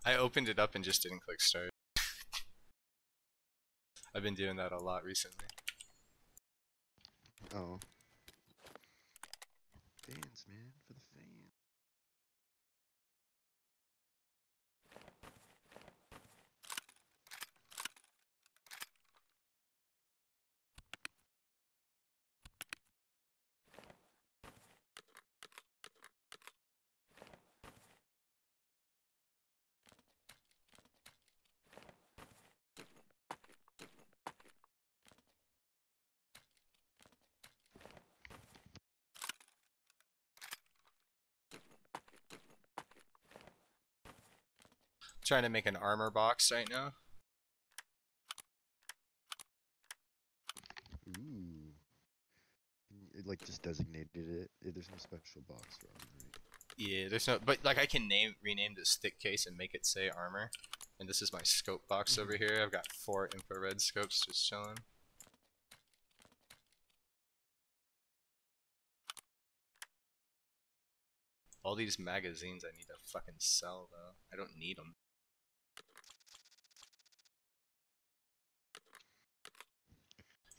I opened it up and just didn't click start. I've been doing that a lot recently. Oh. Fans, man, for the fans. Trying to make an armor box right now. Ooh. It like just designated it. There's no special box for armor, right? Yeah, there's no, but like I can rename this thick case and make it say armor. And this is my scope box over here. I've got 4 infrared scopes just chilling. All these magazines I need to fucking sell though. I don't need them.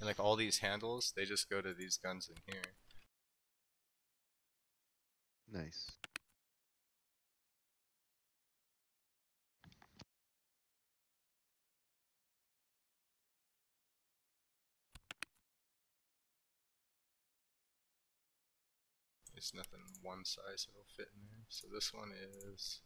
And like all these handles, they just go to these guns in here. Nice. There's nothing one size that'll fit in there. So this one is...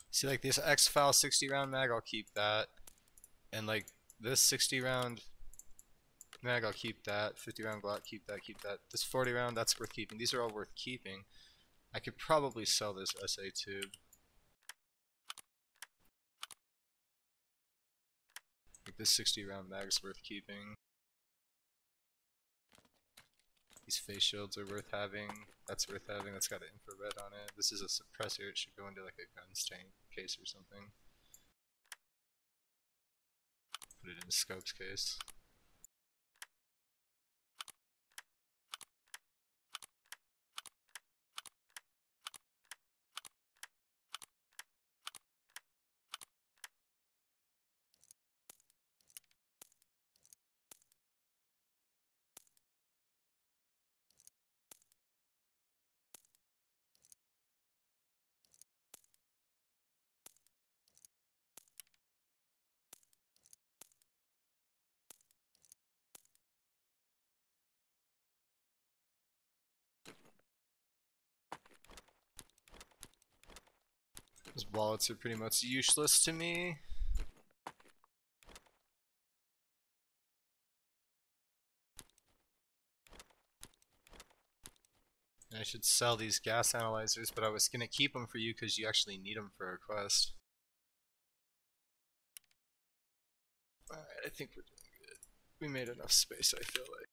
See, like this X-File 60 round mag, I'll keep that. And like this 60 round mag, I'll keep that. 50 round Glock, keep that, keep that. This 40 round, that's worth keeping. These are all worth keeping. I could probably sell this SA tube. Like this 60 round mag's worth keeping. These face shields are worth having. That's worth having. That's got an infrared on it. This is a suppressor. It should go into like a guns tank case or something. Put it in a scopes case. Those wallets are pretty much useless to me. And I should sell these gas analyzers, but I was gonna keep them for you because you actually need them for a quest. Alright, I think we're doing good. We made enough space, I feel like.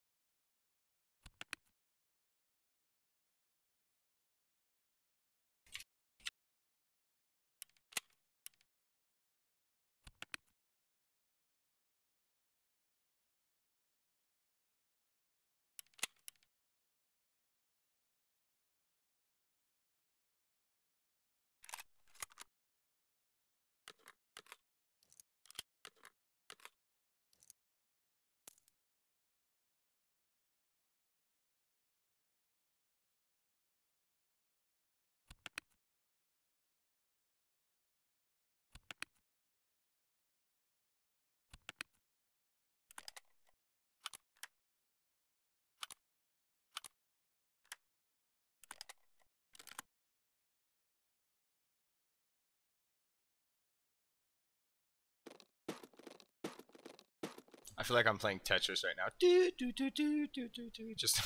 I feel like I'm playing Tetris right now. Do do do do do do do. Just.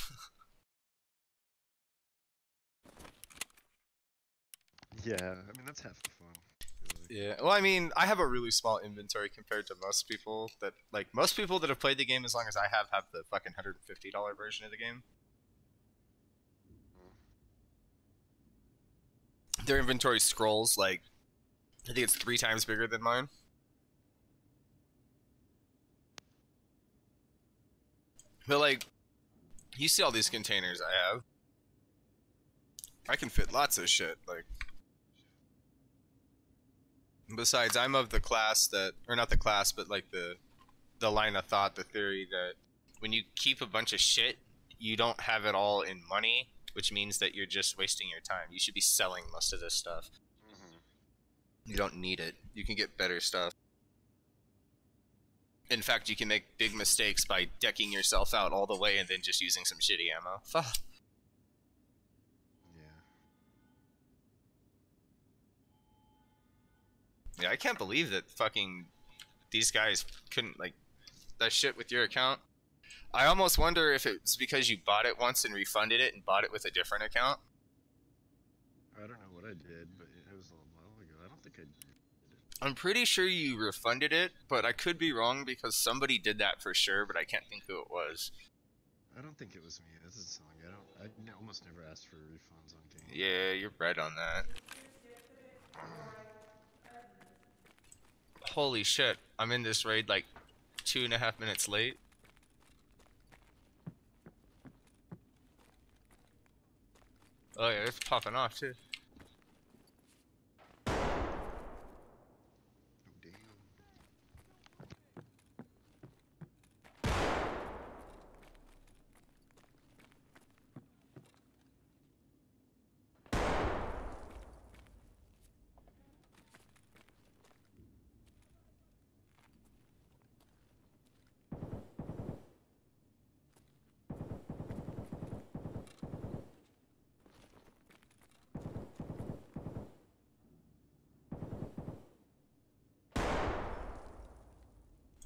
Yeah, I mean that's half the fun. Really. Yeah. Well, I mean, I have a really small inventory compared to most people. Most people that have played the game as long as I have the fucking $150 version of the game. Their inventory scrolls like, I think it's 3 times bigger than mine. But like, you see all these containers I have. I can fit lots of shit. Like, besides, I'm of the class that, or not the class, but like the line of thought, the theory that when you keep a bunch of shit, you don't have it all in money, which means that you're just wasting your time. You should be selling most of this stuff. You don't need it. You can get better stuff. In fact, you can make big mistakes by decking yourself out all the way and then just using some shitty ammo. Fuck. Yeah, I can't believe that fucking these guys couldn't, like, that shit with your account. I almost wonder if it's because you bought it once and refunded it and bought it with a different account. I don't know what I did, but it was a little while ago. I don't think I did it. I'm pretty sure you refunded it, but I could be wrong because somebody did that for sure, but I can't think who it was. I don't think it was me. This is something I almost never asked for refunds on games. Yeah, you're right on that. Holy shit, I'm in this raid like 2.5 minutes late. Oh yeah, it's popping off too. Oh damn.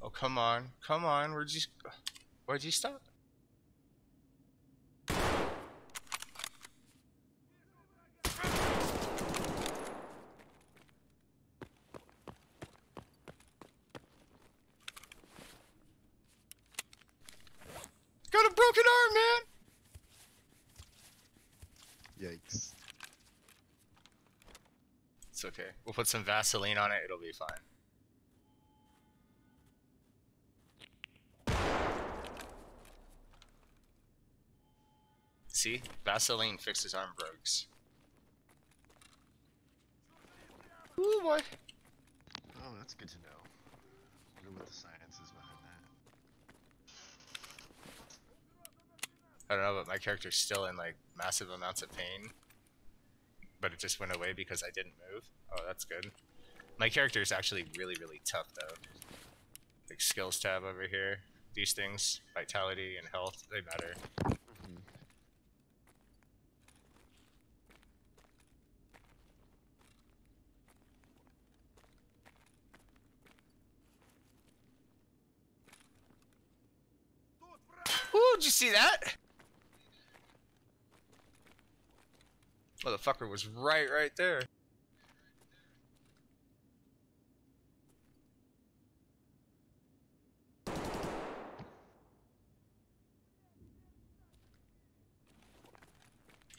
Oh come on, where'd you stop? Got a broken arm, man! Yikes. It's okay. We'll put some Vaseline on it, it'll be fine. See? Vaseline fixes arm brogues. Ooh boy. Oh, that's good to know. I wonder what the science is behind that. I don't know, but my character's still in like massive amounts of pain. But it just went away because I didn't move. Oh, that's good. My character is actually really, really tough though. Like skills tab over here. These things, vitality and health, they matter. Ooh, did you see that? Motherfucker was right there.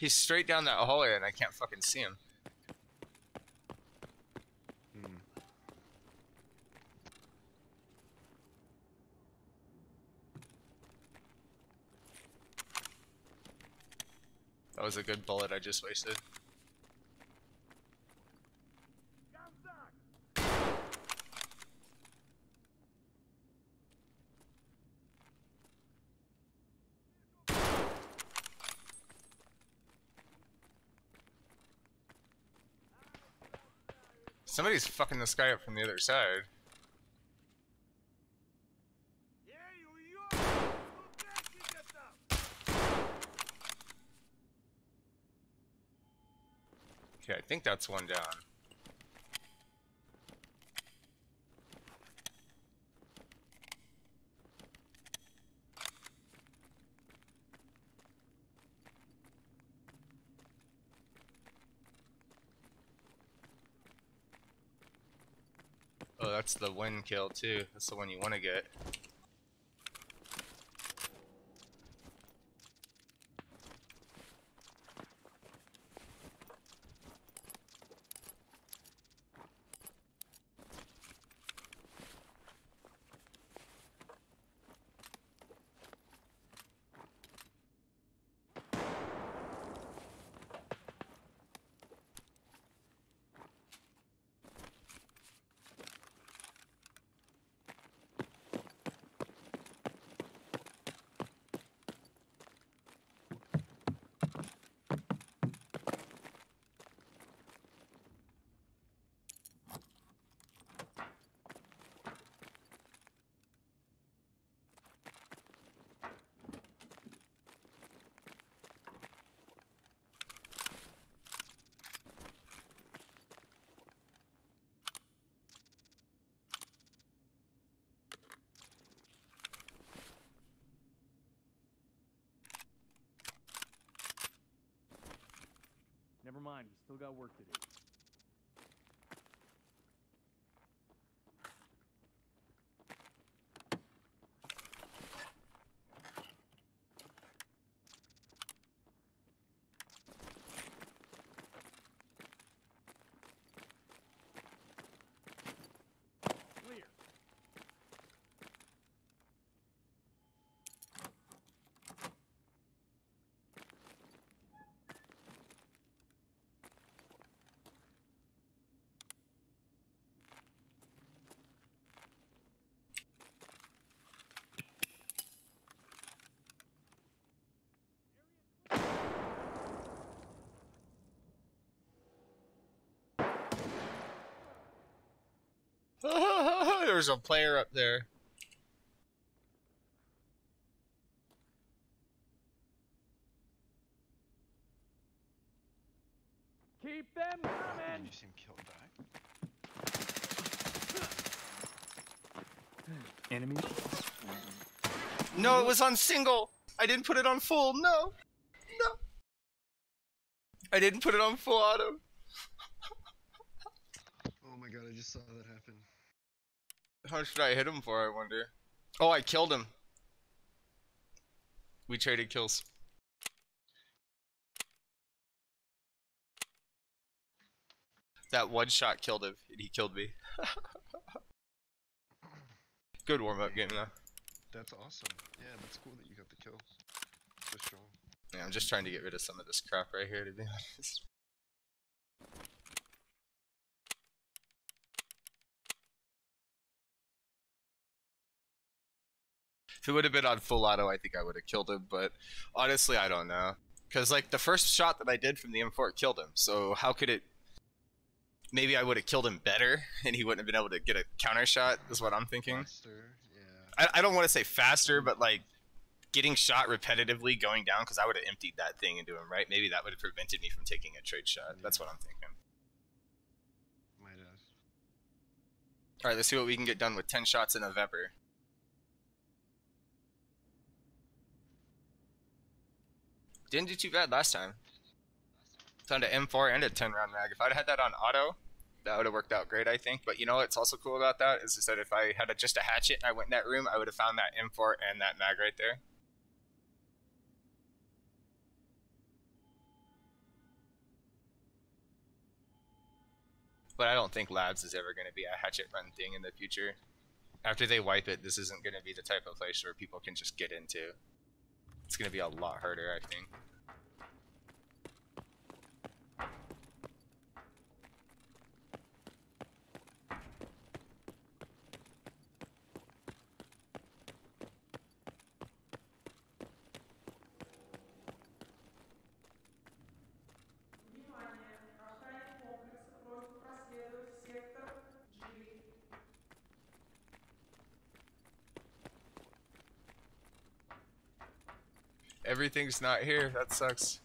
He's straight down that hallway and I can't fucking see him. That was a good bullet I just wasted. Somebody's fucking this guy up from the other side. Okay, I think that's one down. Oh, that's the win kill too. That's the one you want to get. Never mind, we still got work to do. Clear. There's a player up there. Keep them coming! You see him killed back? Enemy? No, it was on single. I didn't put it on full. No. No. I didn't put it on full auto. Oh my god, I just saw that happen. How much did I hit him for, I wonder? Oh, I killed him. We traded kills. That one shot killed him, and he killed me. Good warm-up game, though. That's awesome. Yeah, that's cool that you got the kill. So strong. Yeah, I'm just trying to get rid of some of this crap right here, to be honest. If it would have been on full auto, I think I would have killed him, but honestly, I don't know. Because, like, the first shot that I did from the M4 killed him, so how could it... Maybe I would have killed him better, and he wouldn't have been able to get a counter shot, is what I'm thinking. Faster, yeah. I don't want to say faster, but, like, getting shot repetitively going down, because I would have emptied that thing into him, right? Maybe that would have prevented me from taking a trade shot. Yeah. That's what I'm thinking. Might have. Alright, let's see what we can get done with 10 shots in November. Didn't do too bad last time. Found an M4 and a 10-round mag. If I'd had that on auto, that would have worked out great, I think. But you know what's also cool about that is that if I had just a hatchet and I went in that room, I would have found that M4 and that mag right there. But I don't think Labs is ever going to be a hatchet run thing in the future. After they wipe it, this isn't going to be the type of place where people can just get into. It's going to be a lot harder, I think. Внимание! Охранник комплекса просит проследовать в сектор G. Everything's not here. That sucks.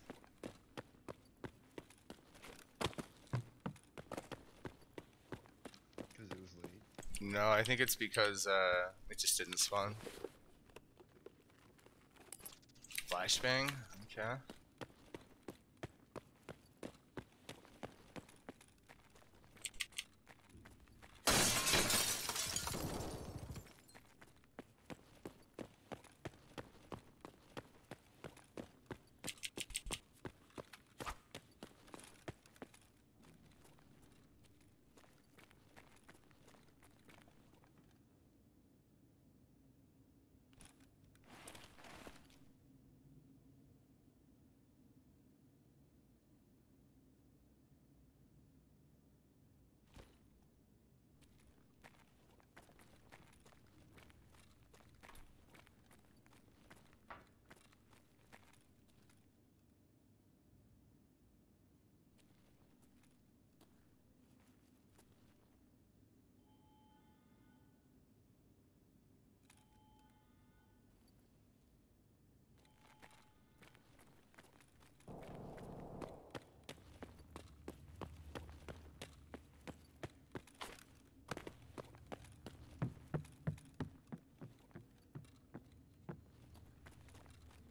Because it was late. No, I think it's because it just didn't spawn. Flashbang? Okay.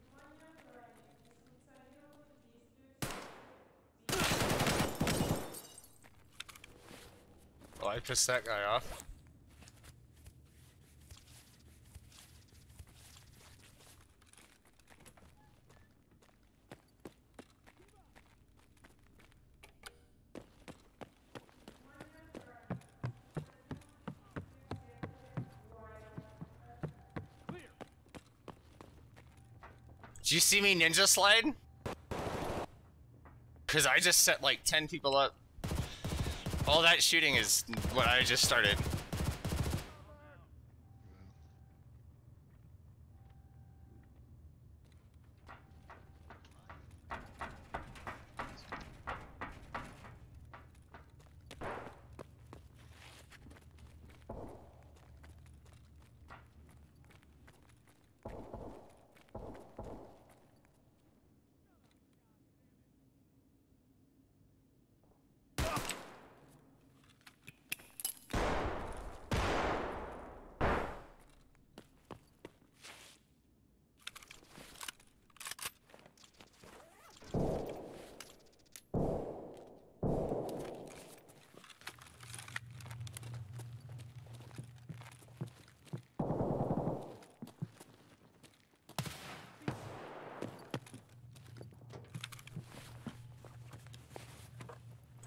Внимание, охранник! Несанкционированные действия в секторе B. Well, I pissed that guy off. Внимание, охранник! Несанкционированные действия в секторе Y. Clear. Did you see me ninja slide? Cause I just set like 10 people up. All that shooting is what I just started.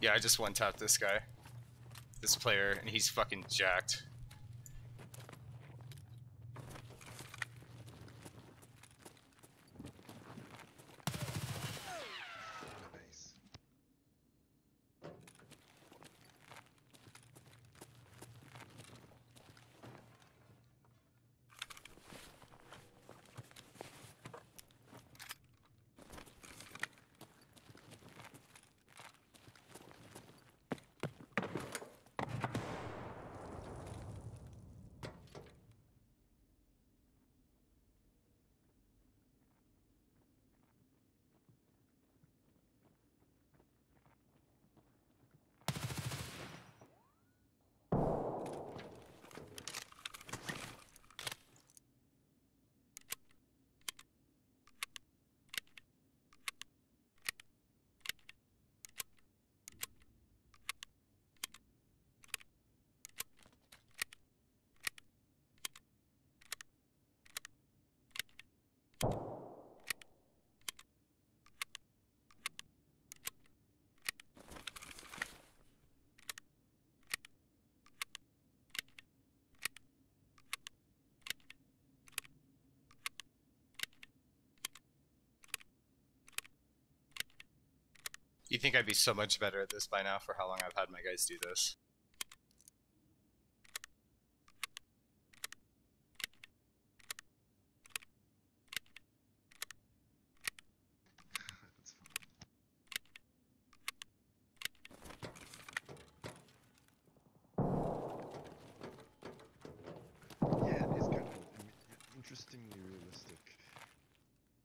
Yeah, I just one-tapped this guy. This player, and he's fucking jacked. Nice. You think I'd be so much better at this by now for how long I've had my guys do this. That's fun. Yeah, it is kind of interestingly realistic.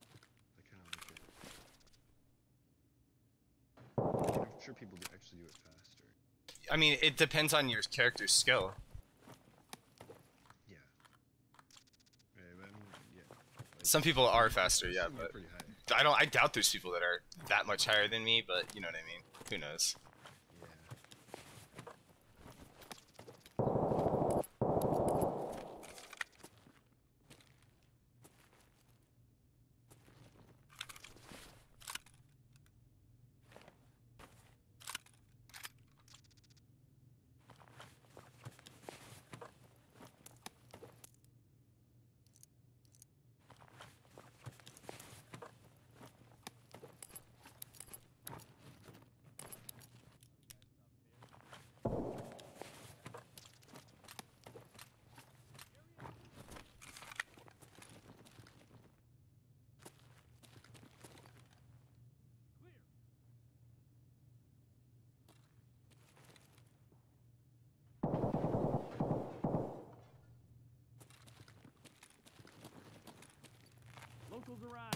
I kind of like it. And I'm sure people do actually do it faster. I mean, it depends on your character's skill. Yeah. Right, but I mean, yeah. Like, Some people are faster, yeah, some are but pretty high. I doubt there's people that are that much higher than me, but you know what I mean. Who knows? Yeah. Locals arrived.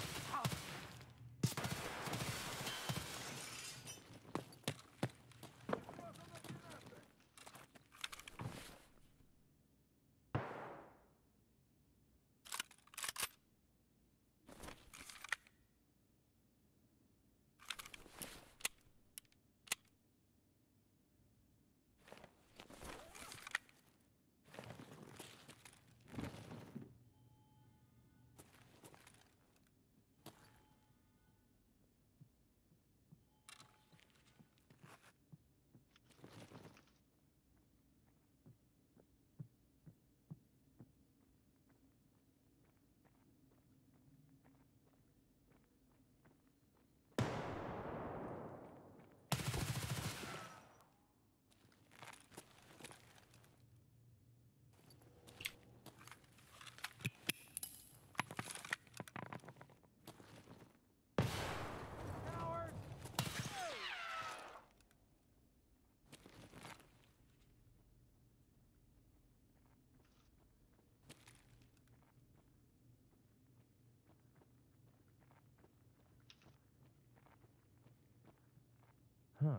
Huh.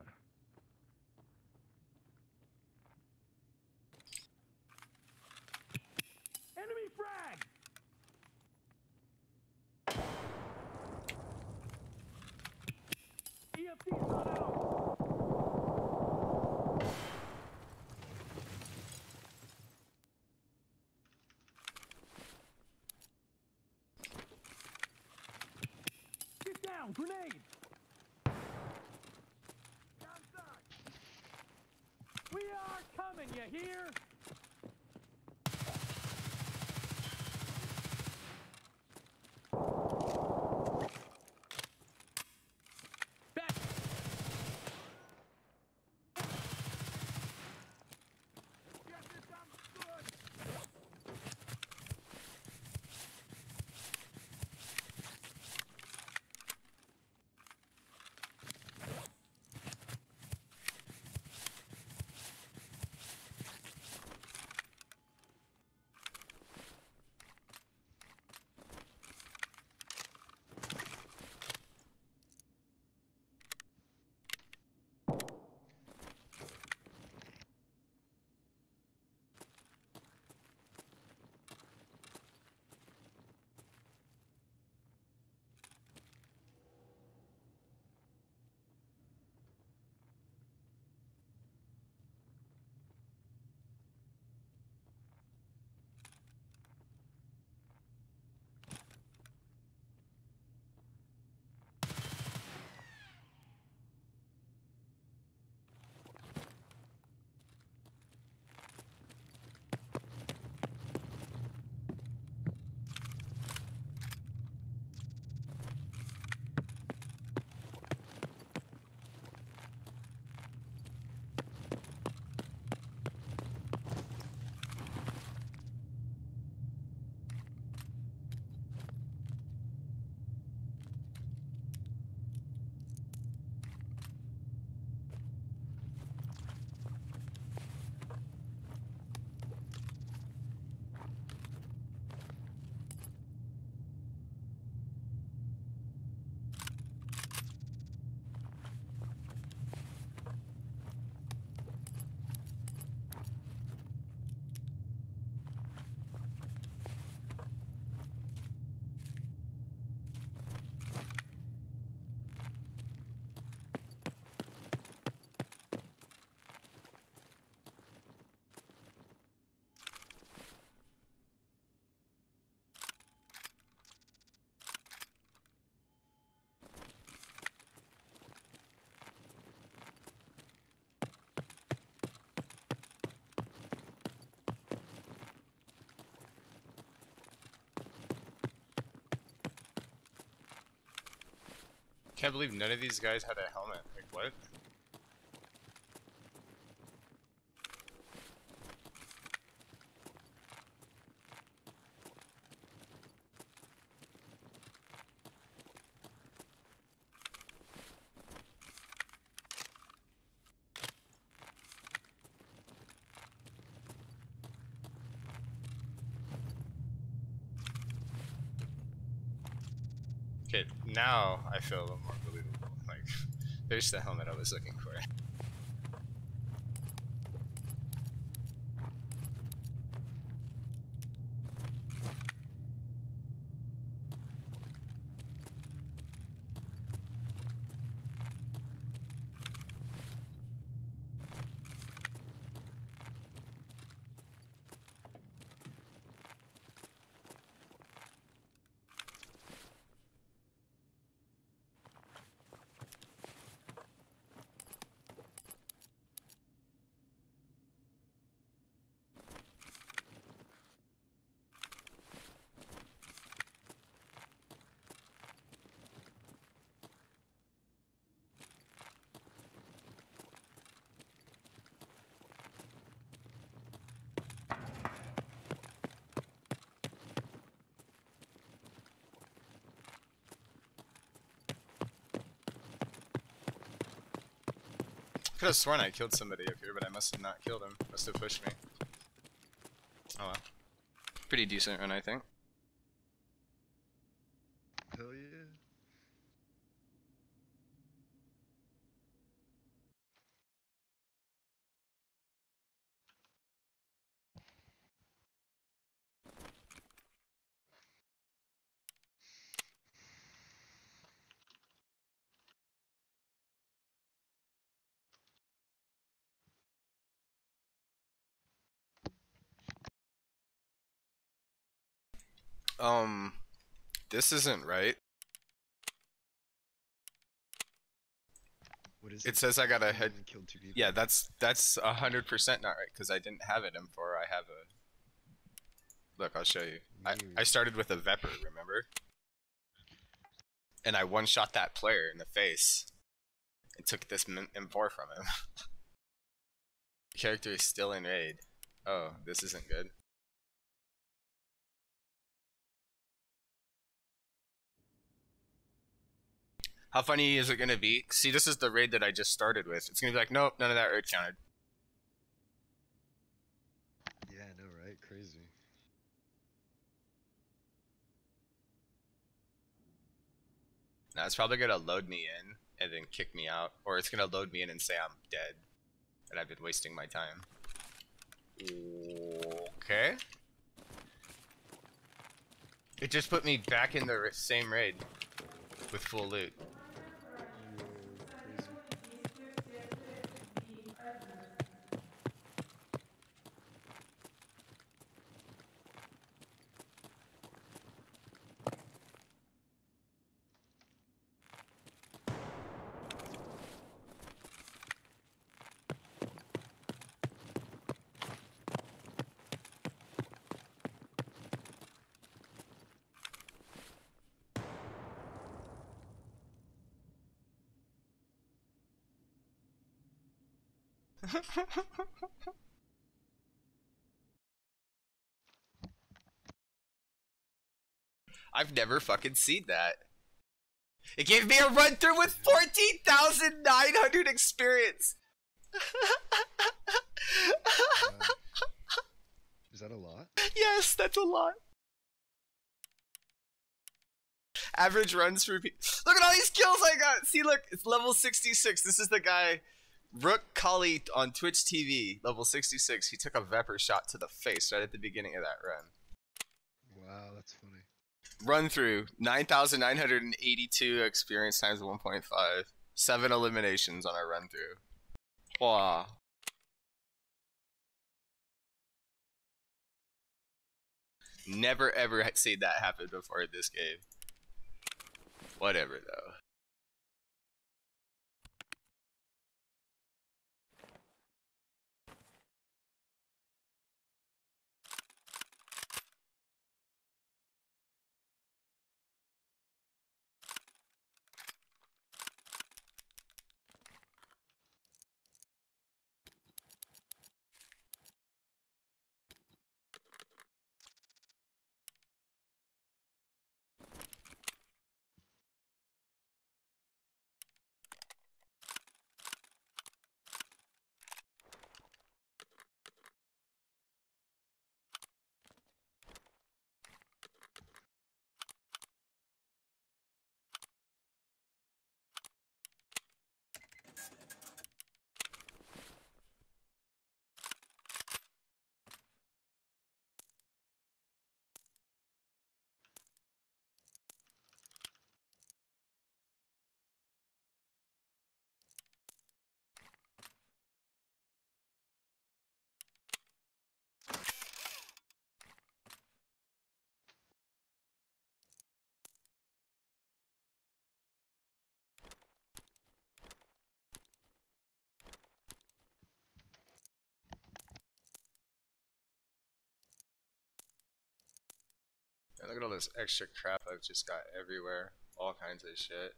Enemy frag! EFT's run out! Get down! Grenade! We are coming, you hear? Back! Get this understood! Can't believe none of these guys had a helmet. Like, what? Okay, now I feel a little more believable. Like, there's the helmet I was looking for. Could have sworn I killed somebody up here, but I must have not killed him. Must have pushed me. Oh well. Pretty decent run, I think. Hell yeah. This isn't right. What is It says I got a You head. only killed 2 people. Yeah, that's 100% not right because I didn't have it M4. I have a. Look, I'll show you. I started with a Vepr, remember? And I one-shot that player in the face and took this M4 from him. Character is still in raid. Oh, this isn't good. How funny is it gonna be? See, this is the raid that I just started with. It's gonna be like, nope, none of that raid counted. Yeah, I know, right? Crazy. Now it's probably gonna load me in and then kick me out, or it's gonna load me in and say I'm dead, and I've been wasting my time. Okay. It just put me back in the same raid with full loot. I've never fucking seen that. It gave me a run through with 14,900 experience. Wow. Is that a lot? Yes, that's a lot. Average runs for people. Look at all these kills I got. See, look, it's level 66. This is the guy, Rook Kali on Twitch TV, level 66. He took a Vepr shot to the face right at the beginning of that run. Wow, that's funny. Run through 9,982 experience times 1.5. 7 eliminations on our run through. Wow. Never ever seen that happen before in this game. Whatever though. And look at all this extra crap I've just got everywhere. All kinds of shit.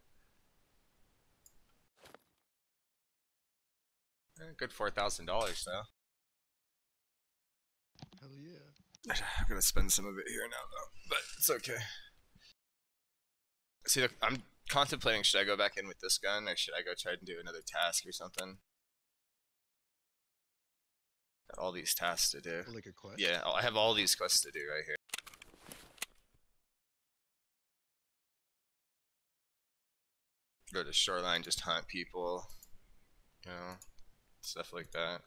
Good $4,000 though. Hell yeah. I'm gonna spend some of it here now though, but it's okay. See, look, I'm contemplating, should I go back in with this gun or should I go try and do another task or something? Got all these tasks to do. Like a quest? Yeah, I have all these quests to do right here. Go to shoreline, just hunt people, you know, stuff like that.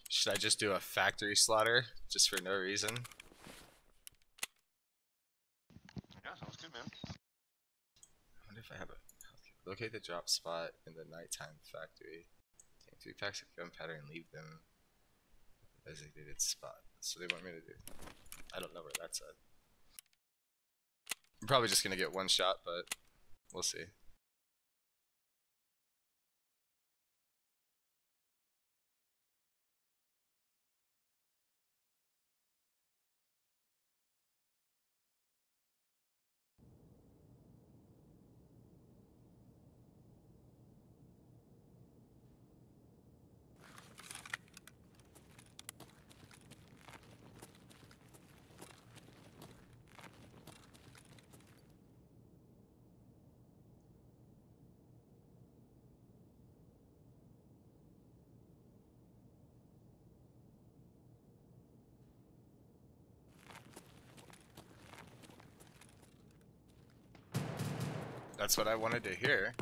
Should I just do a factory slaughter, just for no reason? Yeah, sounds good, man. I wonder if I have a... Locate the drop spot in the nighttime factory. Take 3 packs of gunpowder and leave them at the designated spot. So they want me to do... I don't know where that's at. I'm probably just gonna get one shot, but we'll see. That's what I wanted to hear.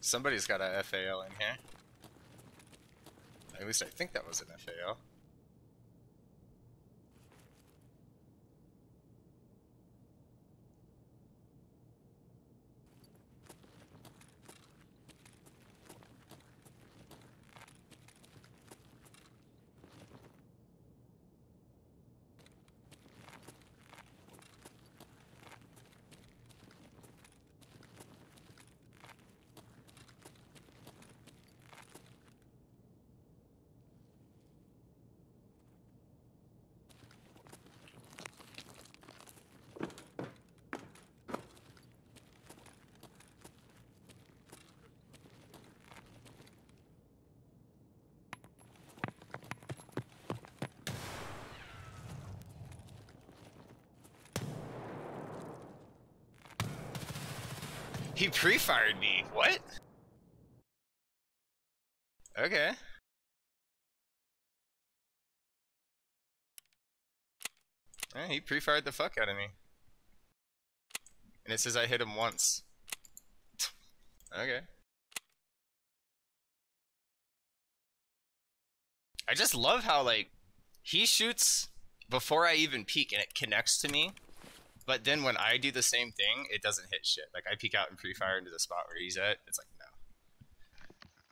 Somebody's got a FAL in here. At least I think that was an FAL. He pre-fired me. What? Okay. Yeah, he pre-fired the fuck out of me. And it says I hit him once. Okay. I just love how, like, he shoots before I even peek and it connects to me. But then when I do the same thing, it doesn't hit shit. Like, I peek out and pre-fire into the spot where he's at. It's like, no.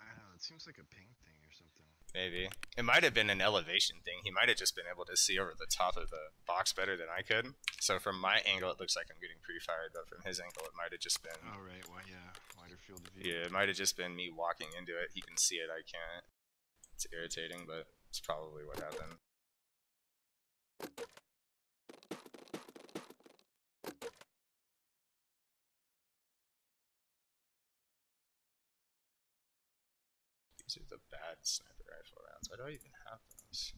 I don't know, it seems like a ping thing or something. Maybe. It might have been an elevation thing. He might have just been able to see over the top of the box better than I could. So from my angle, it looks like I'm getting pre-fired. But from his angle, it might have just been... Oh, right. Well, yeah. Wider field of view. Yeah, it might have just been me walking into it. He can see it, I can't. It's irritating, but it's probably what happened. These are the bad sniper rifle rounds. Why do I even have those?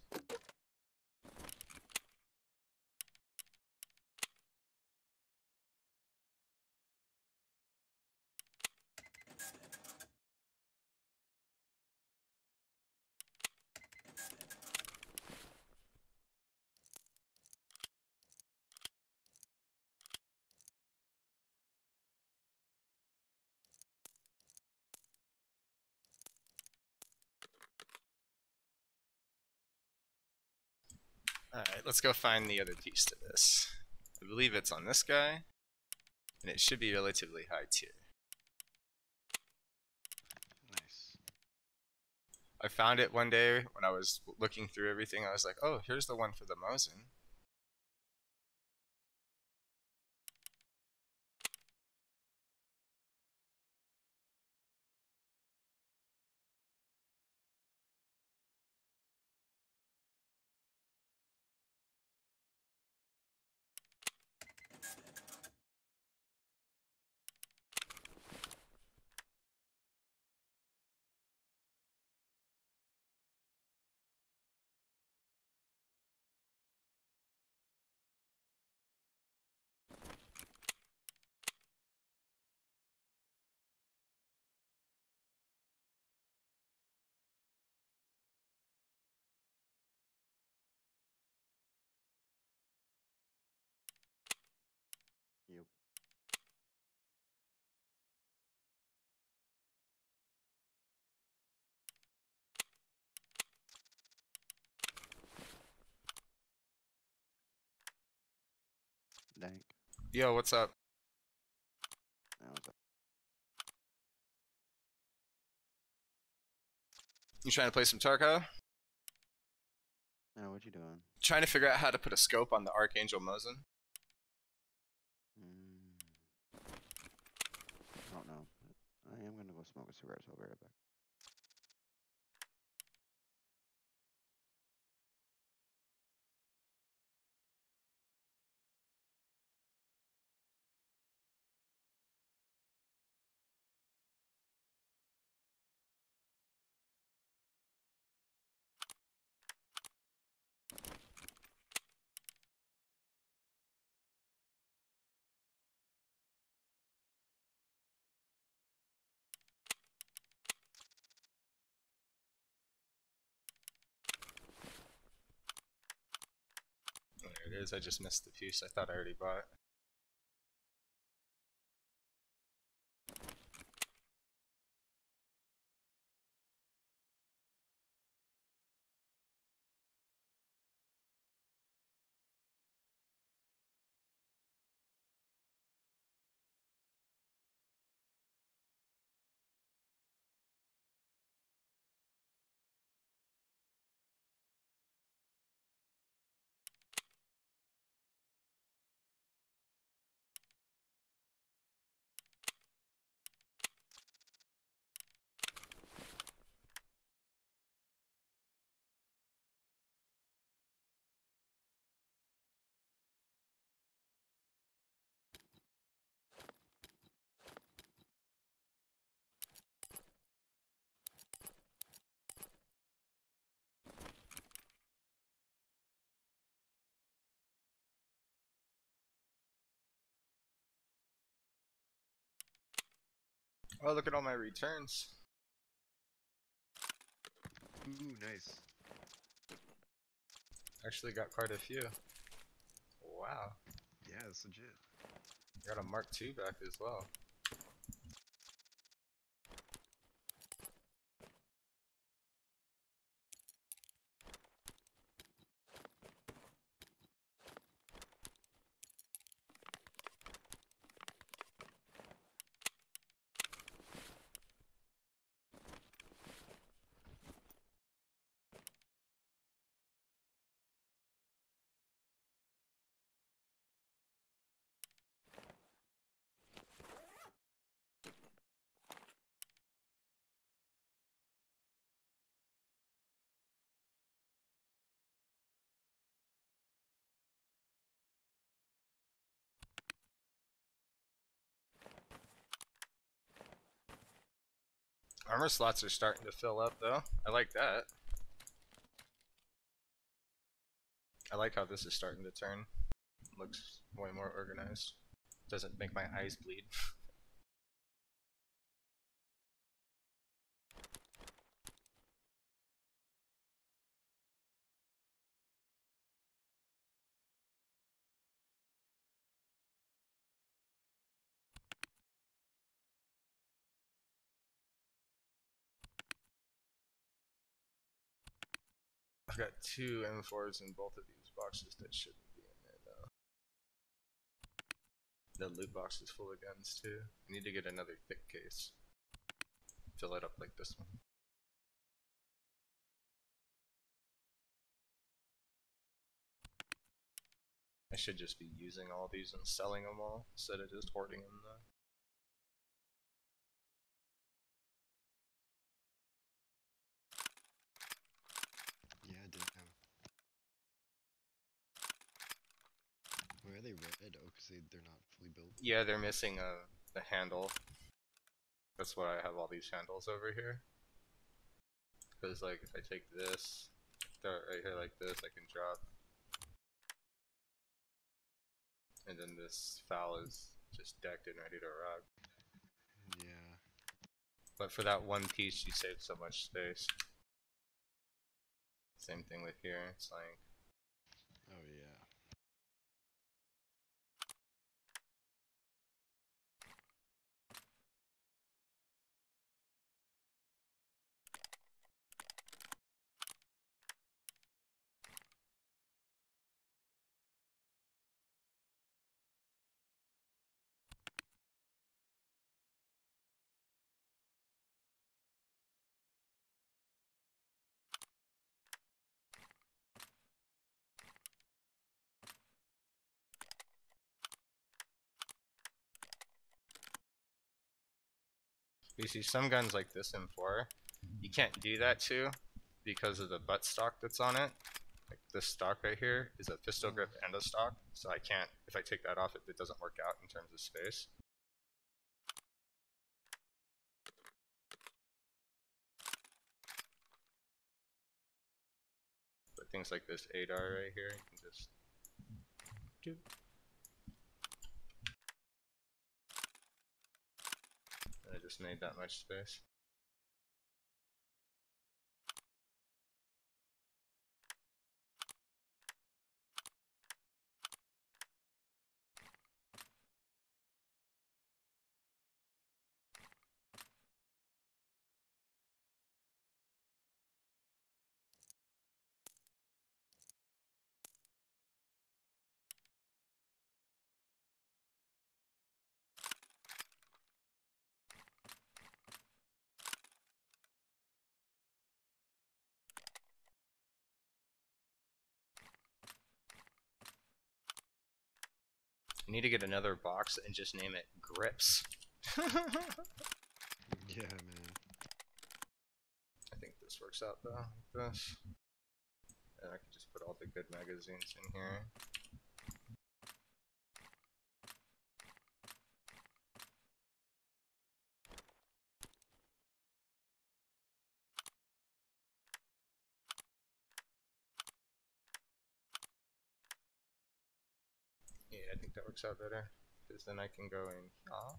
Alright, let's go find the other piece to this. I believe it's on this guy, and it should be relatively high tier. Nice. I found it one day when I was looking through everything. I was like, oh, here's the one for the Mosin. Yep. Dank. Yo, what's up? That was You trying to play some Tarkov? what you doing? Trying to figure out how to put a scope on the Archangel Mosin. I don't know. I am gonna go smoke a cigarette, so I'll be right back. There it is, I just missed the piece. I thought I already bought it. Oh, look at all my returns. Ooh, nice. Actually got quite a few. Wow. Yeah, it's legit. I got a Mark II back as well. Armor slots are starting to fill up though. I like that. I like how this is starting to turn. Looks way more organized. Doesn't make my eyes bleed. I've got two M4s in both of these boxes that shouldn't be in there though. The loot box is full of guns too. I need to get another thick case. Fill it up like this one. I should just be using all these and selling them all instead of just hoarding them though. Yeah, damn. Why are they red? Oh, because they're not fully built. Yeah, they're missing the handle. That's why I have all these handles over here. Because like if I take this, throw it right here like this, I can drop. And then this foul is just decked and ready to rock. Yeah. But for that one piece, you save so much space. Same thing with here. It's like, Oh yeah. you see some guns like this M4, you can't do that to because of the butt stock that's on it. Like this stock right here is a pistol grip and a stock, so I can't, if I take that off, it doesn't work out in terms of space. But things like this ADAR right here, you can just do. And I just made that much space. You need to get another box and just name it Grips. Yeah, man. I think this works out though, like this. And I can just put all the good magazines in here. Yeah, I think that works out better, because then I can go in here.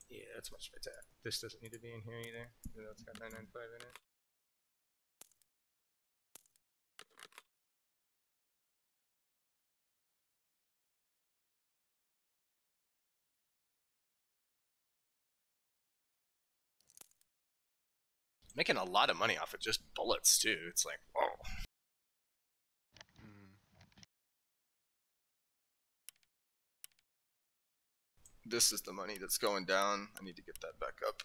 Yeah, that's much better. This doesn't need to be in here either, even though it's got 995 in it. Making a lot of money off of just bullets too. It's like, whoa. This is the money that's going down. I need to get that back up.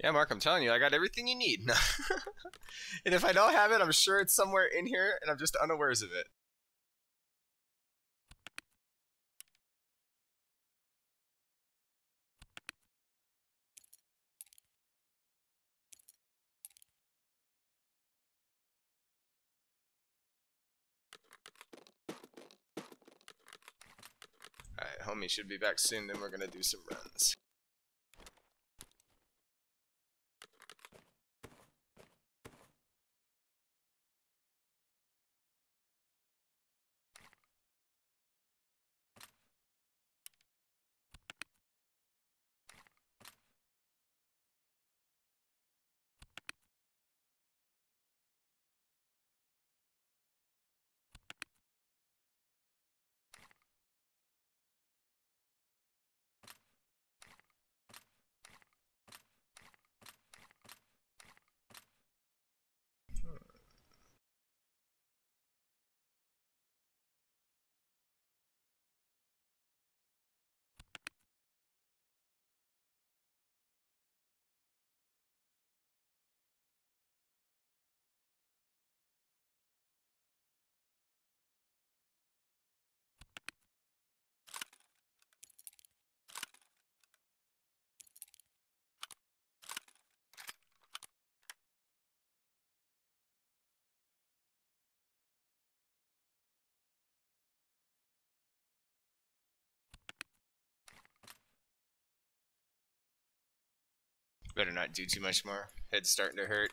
Yeah, Mark, I'm telling you, I got everything you need. And if I don't have it, I'm sure it's somewhere in here, and I'm just unawares of it. Alright, homie should be back soon, then we're gonna do some runs. Better not do too much more. Head's starting to hurt.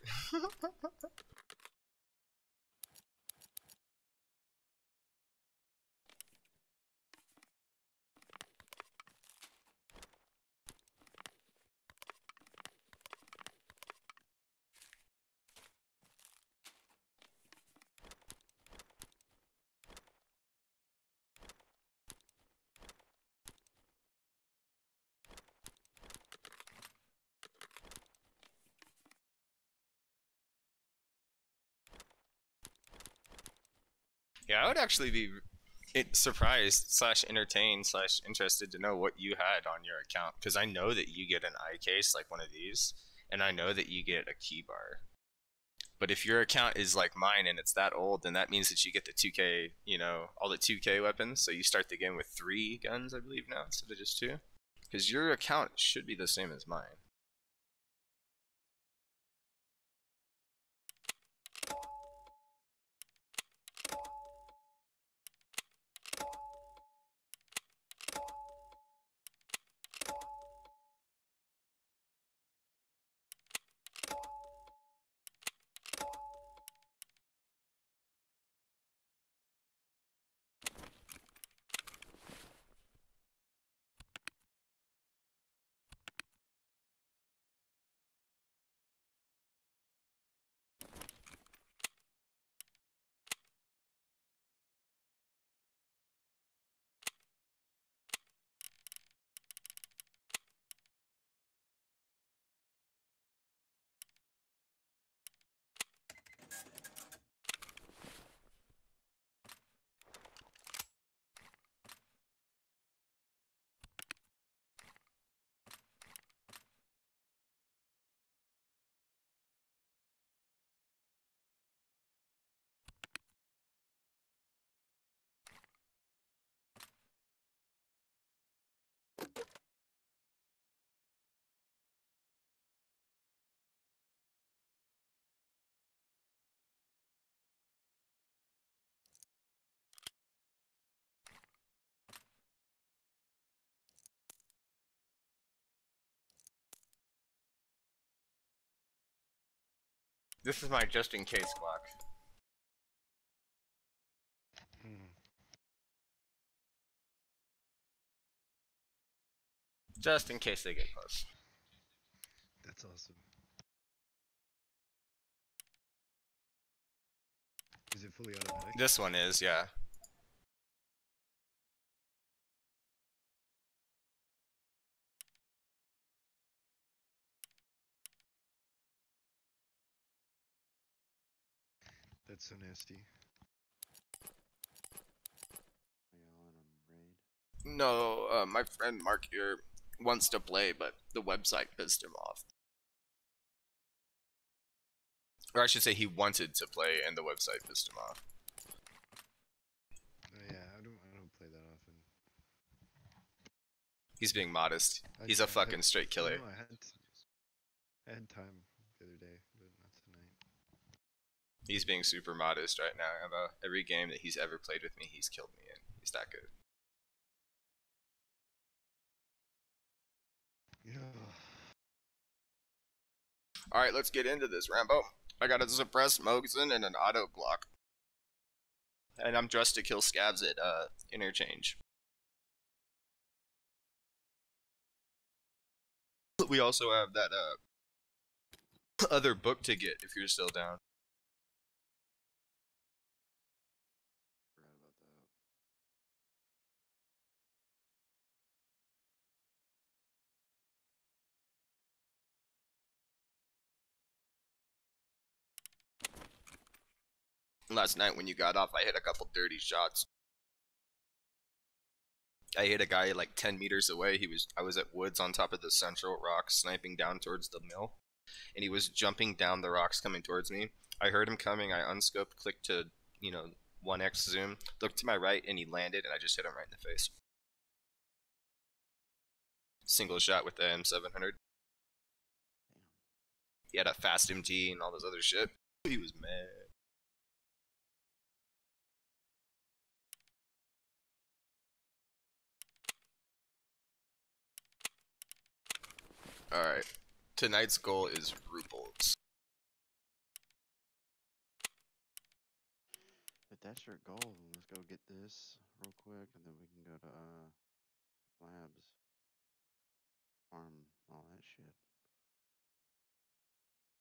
Yeah, I would actually be surprised slash entertained slash interested to know what you had on your account, because I know that you get an eye case like one of these, and I know that you get a key bar. But if your account is like mine and it's that old, then that means that you get the 2K, you know, all the 2K weapons. So you start the game with 3 guns, I believe now, instead of just 2. Because your account should be the same as mine. This is my just in case clock. Just in case they get close. That's awesome. Is it fully automatic? This one is, yeah. That's so nasty. No, my friend Mark here wants to play, but the website pissed him off. Or I should say he wanted to play and the website pissed him off. Yeah, I don't play that often. He's being modest. He's a fucking straight killer. No, I had time the other day, but not tonight. He's being super modest right now. About every game that he's ever played with me, he's killed me in. He's that good. Yeah. Alright, let's get into this, Rambo. I got a suppressed Mosin and an auto block. And I'm dressed to kill scabs at interchange. We also have that other book to get if you're still down. Forgot about that. Last night when you got off, I hit a couple dirty shots. I hit a guy like 10 meters away. I was at woods on top of the central rock, sniping down towards the mill, and he was jumping down the rocks coming towards me. I heard him coming. I unscoped, clicked to 1x zoom, looked to my right, and he landed, and I just hit him right in the face. Single shot with the M700. He had a fast MG and all this other shit. He was mad. Alright. Tonight's goal is Ruples. If that's your goal, then let's go get this real quick, and then we can go to labs, farm, all that shit.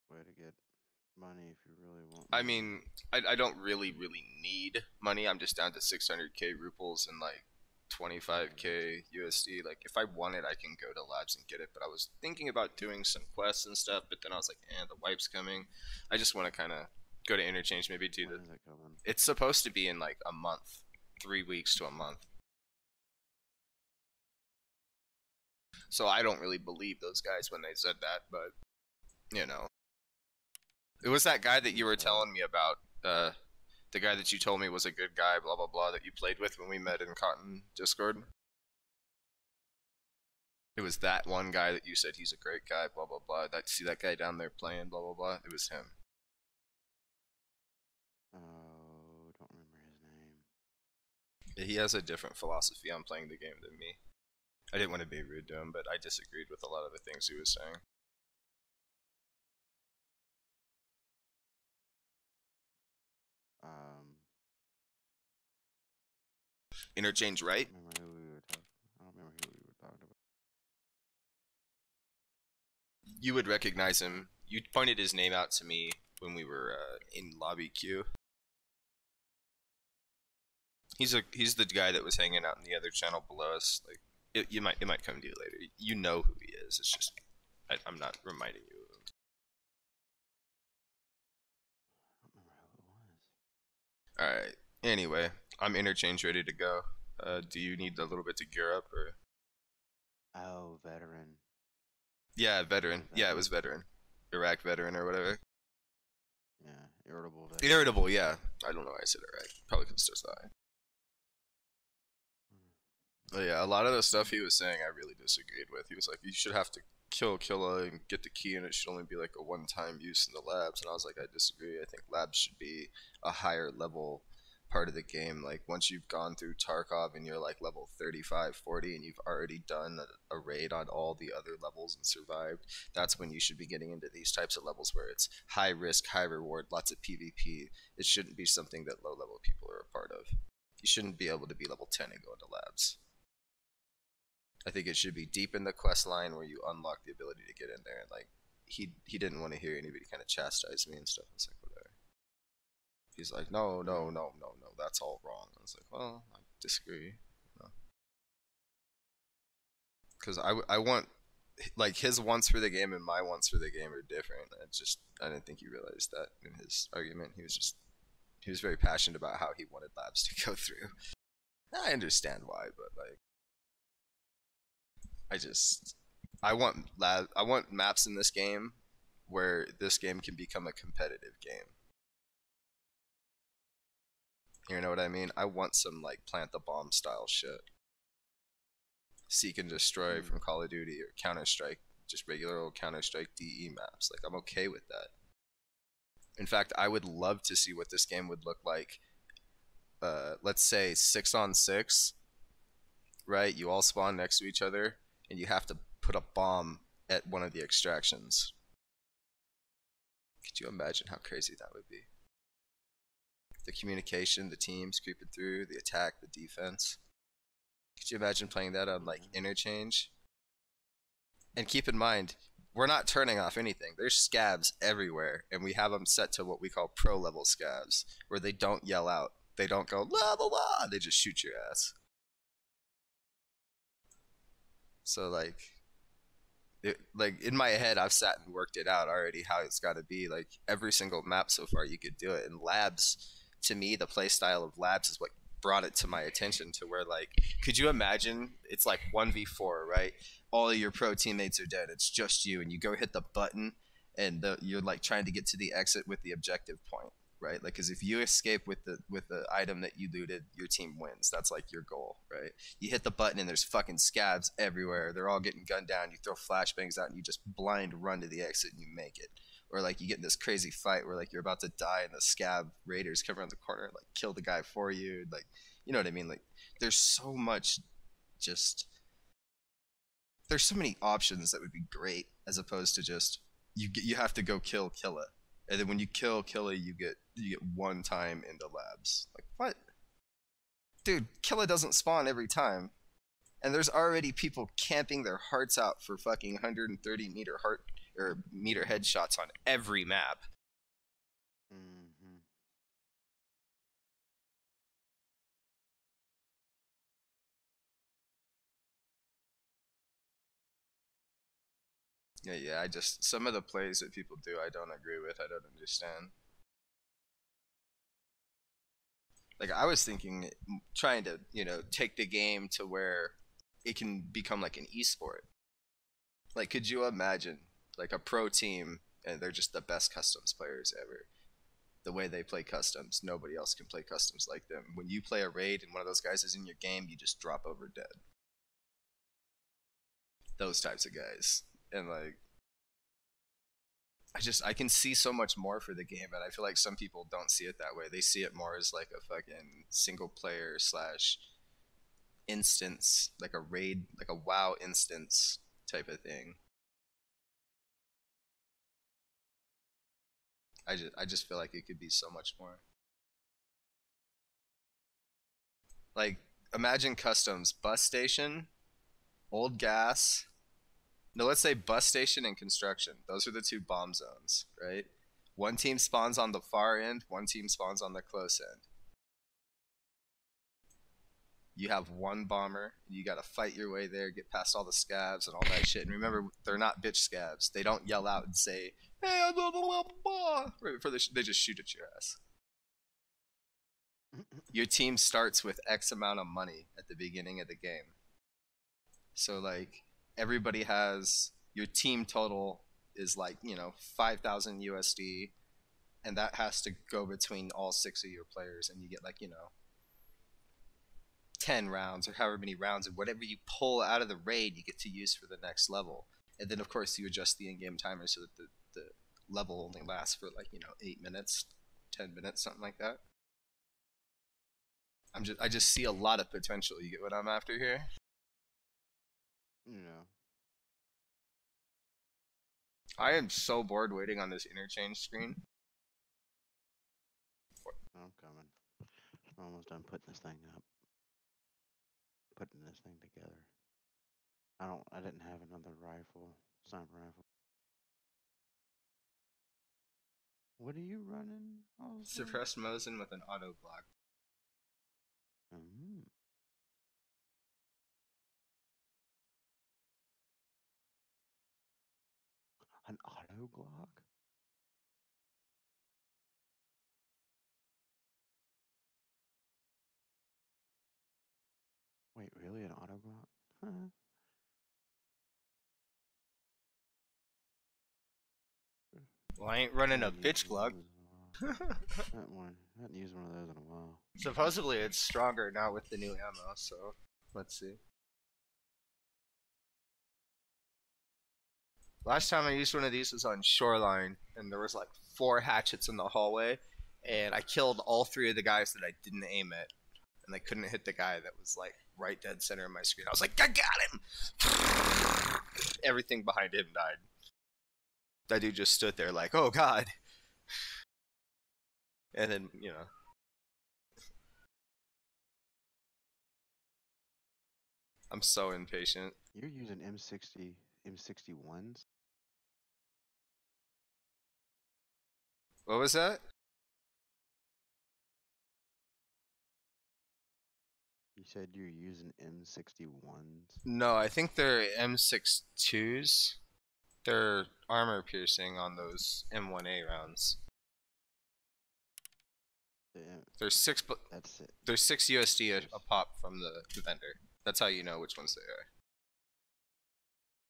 Way to get money if you really want. I mean, I don't really need money. I'm just down to 600k Ruples and like 25k USD. Like, if I want it, I can go to labs and get it. But I was thinking about doing some quests and stuff, but then I was like, the wipe's coming. I just want to kind of go to interchange, maybe do When is it coming? It's supposed to be in like a month, 3 weeks to a month. So I don't really believe those guys when they said that, but it was that guy that you were telling me about. The guy that you told me was a good guy, blah blah blah, that you played with when we met in Cotton Discord. It was that one guy that you said he's a great guy, blah blah blah. See that guy down there playing, blah blah blah. It was him. Oh, don't remember his name. He has a different philosophy on playing the game than me. I didn't want to be rude to him, but I disagreed with a lot of the things he was saying. Interchange, right? I don't remember who we were talking about. You would recognize him. You pointed his name out to me when we were in lobby queue. He's the guy that was hanging out in the other channel below us. Like, it might come to you later. You know who he is. It's just I'm not reminding you of him. I don't remember who it was. All right. Anyway, I'm interchange ready to go. Do you need a little bit to gear up, or? Oh, veteran. Yeah, veteran. Yeah, it was veteran. Iraq veteran or whatever. Yeah, irritable veteran. Irritable, yeah. I don't know why I said Iraq. Probably could still die. But yeah, a lot of the stuff he was saying I really disagreed with. He was like, you should have to kill Killa and get the key, and it should only be like a one-time use in the labs. And I was like, I disagree. I think labs should be a higher level part of the game. Like, once you've gone through Tarkov and you're like level 35, 40, and you've already done a raid on all the other levels and survived, that's when you should be getting into these types of levels where it's high risk, high reward, lots of PvP. It shouldn't be something that low level people are a part of. You shouldn't be able to be level 10 and go into labs. I think it should be deep in the quest line where you unlock the ability to get in there. And like, he didn't want to hear anybody kind of chastise me and stuff. I was like, whatever. He's like, no, that's all wrong. I was like, well, I disagree. Because I want, like, his wants for the game and my wants for the game are different. I didn't think he realized that in his argument. He was very passionate about how he wanted labs to go through. I understand why, but like, I want maps in this game where this game can become a competitive game. You know what I mean? I want some like plant the bomb style shit. Seek and destroy from Call of Duty or Counter Strike, just regular old Counter Strike DE maps. Like, I'm okay with that. In fact, I would love to see what this game would look like. Let's say 6-on-6, right? You all spawn next to each other, and you have to put a bomb at one of the extractions. Could you imagine how crazy that would be? The communication, the teams creeping through, the attack, the defense. Could you imagine playing that on like interchange? And keep in mind, we're not turning off anything. There's scabs everywhere, and we have them set to what we call pro level scabs, where they don't yell out. They don't go la la la. They just shoot your ass. So like in my head, I've sat and worked it out already how it's got to be. Like every single map so far, you could do it. And labs, to me, the play style of labs is what brought it to my attention. To where like, could you imagine? It's like 1v4, right? All of your pro teammates are dead. It's just you, and you go hit the button, and you're like trying to get to the exit with the objective point, right? Like, because if you escape with the item that you looted, your team wins. That's like your goal, right? You hit the button, and there's fucking scabs everywhere. They're all getting gunned down. You throw flashbangs out, and you just blind run to the exit, and you make it. Or like you get in this crazy fight where like you're about to die, and the scab raiders come around the corner and like kill the guy for you. Like, you know what I mean? Like, there's so much just. There's so many options that would be great, as opposed to just you have to go kill Killa, and then when you kill Killa, you get one time into labs. Like, what? Dude, Killa doesn't spawn every time, and there's already people camping their hearts out for fucking 130 meter headshots on every map. Yeah, I just, some of the plays that people do, I don't agree with. I don't understand. Like, I was thinking, trying to, take the game to where it can become like an esport. Like, could you imagine, like, a pro team, and they're just the best customs players ever? The way they play customs, nobody else can play customs like them. When you play a raid and one of those guys is in your game, you just drop over dead. Those types of guys. And, like, I can see so much more for the game, and I feel like some people don't see it that way. They see it more as like a fucking single player slash instance, like a raid, like a WoW instance type of thing. I just feel like it could be so much more. Like, imagine customs, bus station, old gas. No, let's say bus station and construction. Those are the two bomb zones, right? One team spawns on the far end, one team spawns on the close end. You have one bomber, and you gotta fight your way there, get past all the scabs and all that shit. And remember, they're not bitch scabs. They don't yell out and say, "Hey, blah, blah, blah, blah," right before they just shoot at your ass. Your team starts with X amount of money at the beginning of the game. So like, everybody has, your team total is like, 5,000 USD, and that has to go between all 6 of your players, and you get like, 10 rounds or however many rounds, and whatever you pull out of the raid you get to use for the next level. And then of course you adjust the in-game timer so that the level only lasts for like 8 minutes, 10 minutes, something like that. I just see a lot of potential. You get what I'm after here? Yeah. I am so bored waiting on this interchange screen. I'm coming. I'm almost done putting this thing up. Putting this thing together. I didn't have another rifle, sniper rifle. What are you running? Suppressed Mosin with an auto block. Mm. An auto Glock? Wait, really? An auto Glock? Huh. Well, I ain't running a Haven't bitch used one glug. of those in a while. Haven't used one of those in a while. Supposedly it's stronger now with the new ammo, so let's see. Last time I used one of these was on Shoreline, and there was like 4 hatchets in the hallway, and I killed all 3 of the guys that I didn't aim at, and I couldn't hit the guy that was like right dead center of my screen. I was like, I got him! Everything behind him died. That dude just stood there like, oh god. And then, you know. I'm so impatient. You're using M61s? What was that? You said you're using M61s? No, I think they're M62s. They're armor piercing on those m1A rounds. Yeah, There's 6, that's it. there's 6 USD a pop from the vendor. That's how you know which ones they are.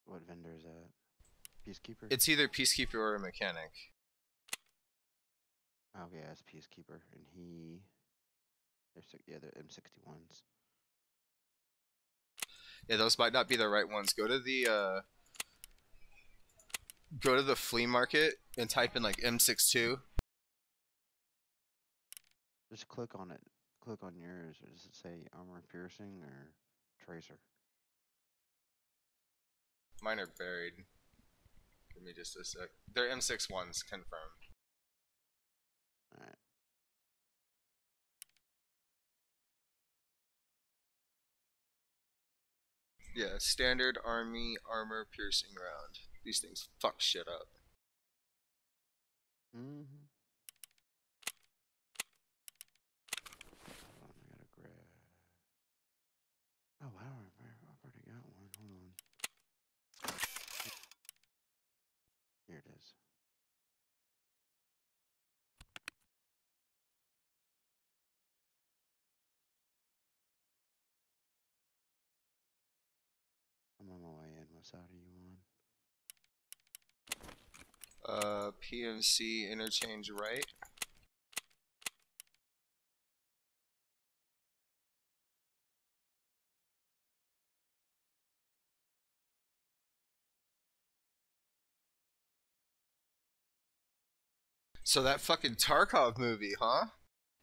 What vendor is that? Peacekeeper? It's either Peacekeeper or a Mechanic. Oh yeah, it's Peacekeeper, and they're M61s. Yeah, those might not be the right ones. Go to the flea market and type in like M62. Just click on it. Click on yours. Or does it say armor piercing or tracer? Mine are buried. Give me just a sec. They're M61s, confirmed. Alright. Yeah, standard army armor piercing round. These things fuck shit up. Mm-hmm. Hold on, I gotta grab. Oh, I don't remember. I've already got one. Hold on. Here it is. I'm on my way in. What side are you on? PMC interchange right. So that fucking Tarkov movie, huh?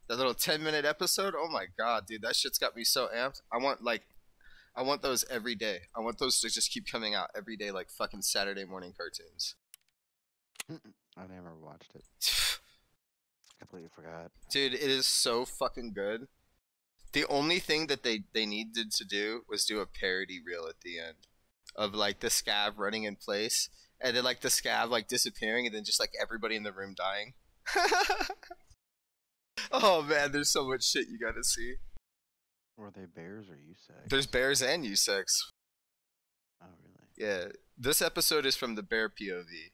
That little 10-minute episode? Oh my god, dude, that shit's got me so amped. I want those every day. I want those to just keep coming out every day like fucking Saturday morning cartoons. I never watched it. Completely forgot. Dude, it is so fucking good. The only thing that they needed to do was do a parody reel at the end of like the scav running in place and then like the scav like disappearing and then just like everybody in the room dying. Oh man, there's so much shit you gotta see. Were they bears or USEC? There's bears and USECs. Oh, really? Yeah, this episode is from the bear POV.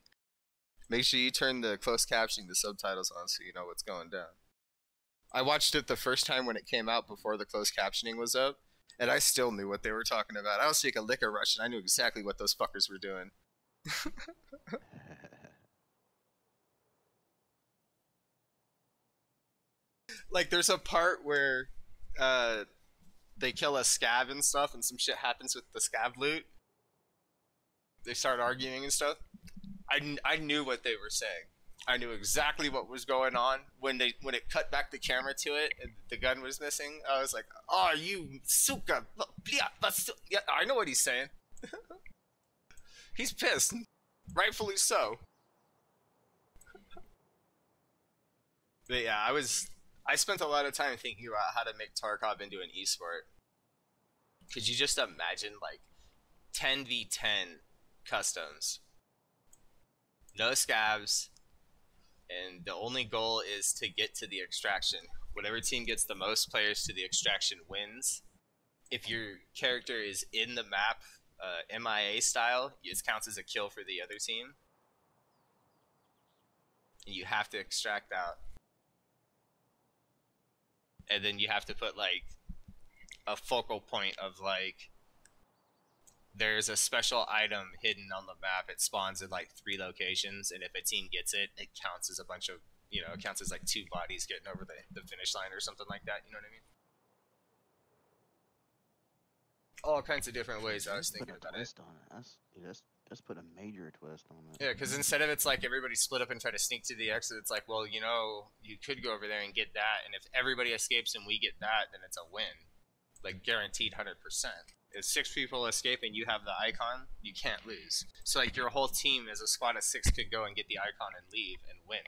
Make sure you turn the closed captioning, the subtitles on so you know what's going down. I watched it the first time when it came out before the closed captioning was up, and I still knew what they were talking about. I don't speak a lick of Russian. I knew exactly what those fuckers were doing. Like, there's a part where they kill a scav and stuff, and some shit happens with the scav loot. They start arguing and stuff. I knew what they were saying. I knew exactly what was going on when it cut back the camera to it and the gun was missing. I was like, "Oh, you suka, yeah, I know what he's saying." He's pissed, rightfully so. But yeah, I spent a lot of time thinking about how to make Tarkov into an esport. Could you just imagine like 10v10 customs? No scavs, and the only goal is to get to the extraction. Whatever team gets the most players to the extraction wins. If your character is in the map, m1A style, it counts as a kill for the other team. And you have to extract out. And then you have to put like a focal point of like there's a special item hidden on the map. It spawns in like 3 locations, and if a team gets it, it counts as a bunch of, you know, it counts as like 2 bodies getting over the finish line or something like that. You know what I mean? All kinds of different ways I was Put thinking a about it. twist on it. Let's put a major twist on it. Yeah, because instead of it's like everybody split up and try to sneak to the exit, it's like, well, you know, you could go over there and get that, and if everybody escapes and we get that, then it's a win. Like, guaranteed 100%. If 6 people escape and you have the icon, you can't lose. So, like, your whole team as a squad of 6 could go and get the icon and leave and win.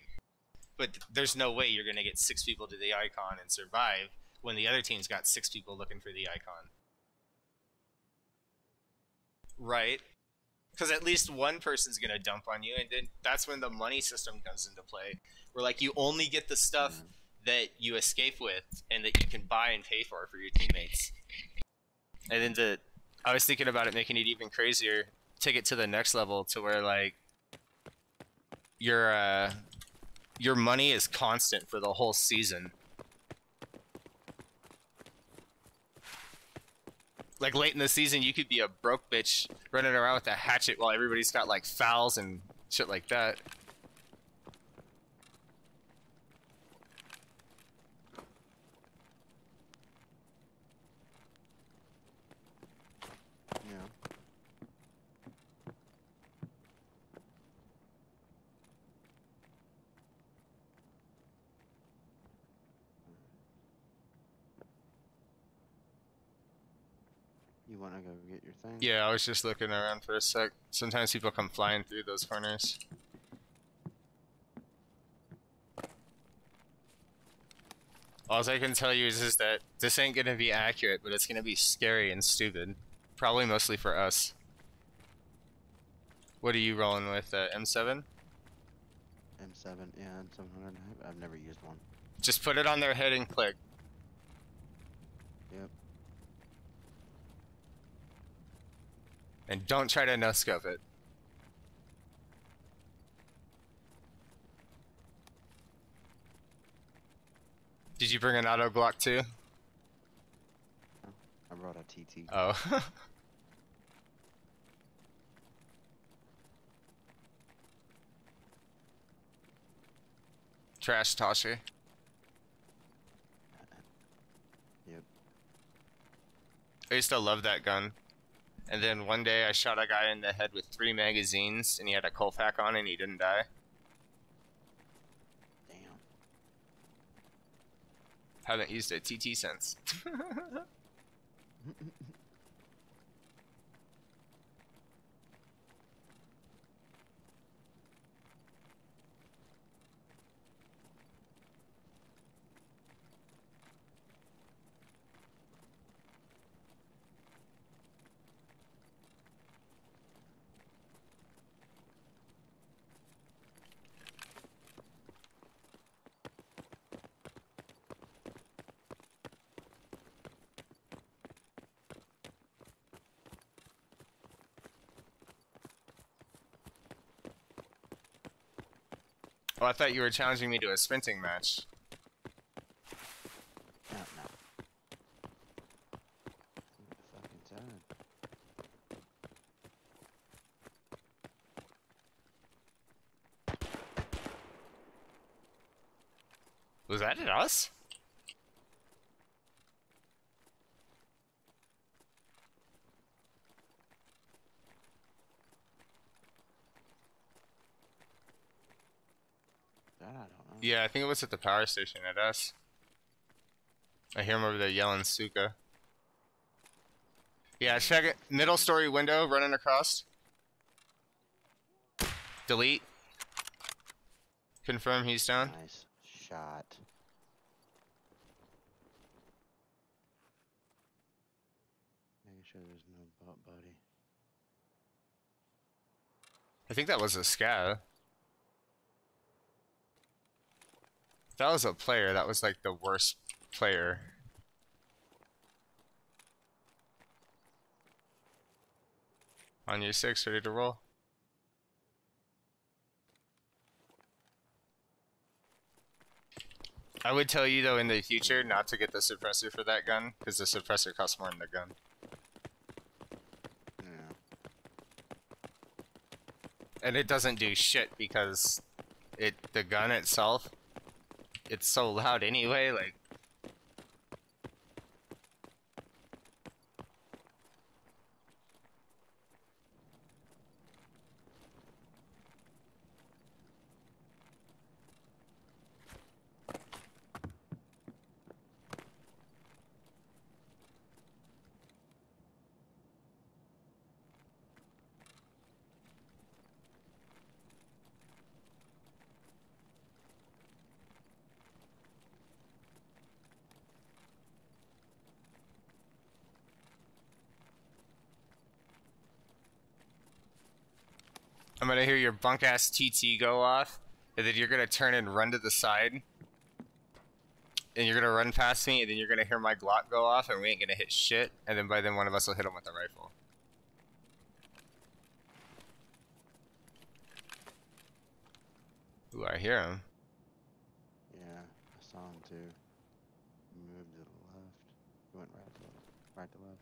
But there's no way you're going to get 6 people to the icon and survive when the other team's got 6 people looking for the icon. Right? Because at least one person's going to dump on you, and then that's when the money system comes into play. Where, like, you only get the stuff that you escape with and that you can buy and pay for your teammates. And then I was thinking about it making it even crazier, take it to the next level to where, like, your money is constant for the whole season. Like, late in the season, you could be a broke bitch running around with a hatchet while everybody's got, like, fouls and shit like that. Yeah. You want to go get your thing? Yeah, I was just looking around for a sec. Sometimes people come flying through those corners. All I can tell you is that this ain't gonna be accurate, but it's gonna be scary and stupid. Probably mostly for us. What are you rolling with? M7? M7, yeah, M700. I've never used one. Just put it on their head and click. Yep. And don't try to no-scope it. Did you bring an auto Glock too? I brought a TT. Oh. Trash Tosher. Yep. I used to love that gun. And then one day I shot a guy in the head with 3 magazines and he had a Colfac on and he didn't die. Damn. Haven't used a TT since. Oh, I thought you were challenging me to a sprinting match. No. What the fuck inside? Was that at us? That I don't know. Yeah, I think it was at the power station at us. I hear him over there yelling Suka. Yeah, check it. Middle story window running across. Delete. Confirm he's down. Nice shot. Making sure there's no butt buddy. I think that was a scav. If that was a player, that was like the worst player. On your 6, ready to roll? I would tell you though in the future not to get the suppressor for that gun, because the suppressor costs more than the gun. Yeah. And it doesn't do shit because the gun itself, it's so loud anyway, like. I'm gonna hear your bunk ass TT go off, and then you're gonna turn and run to the side. And you're gonna run past me, and then you're gonna hear my Glock go off, and we ain't gonna hit shit. And then by then, one of us will hit him with a rifle. Ooh, I hear him. Yeah, I saw him too. He moved to the left. He went right to left.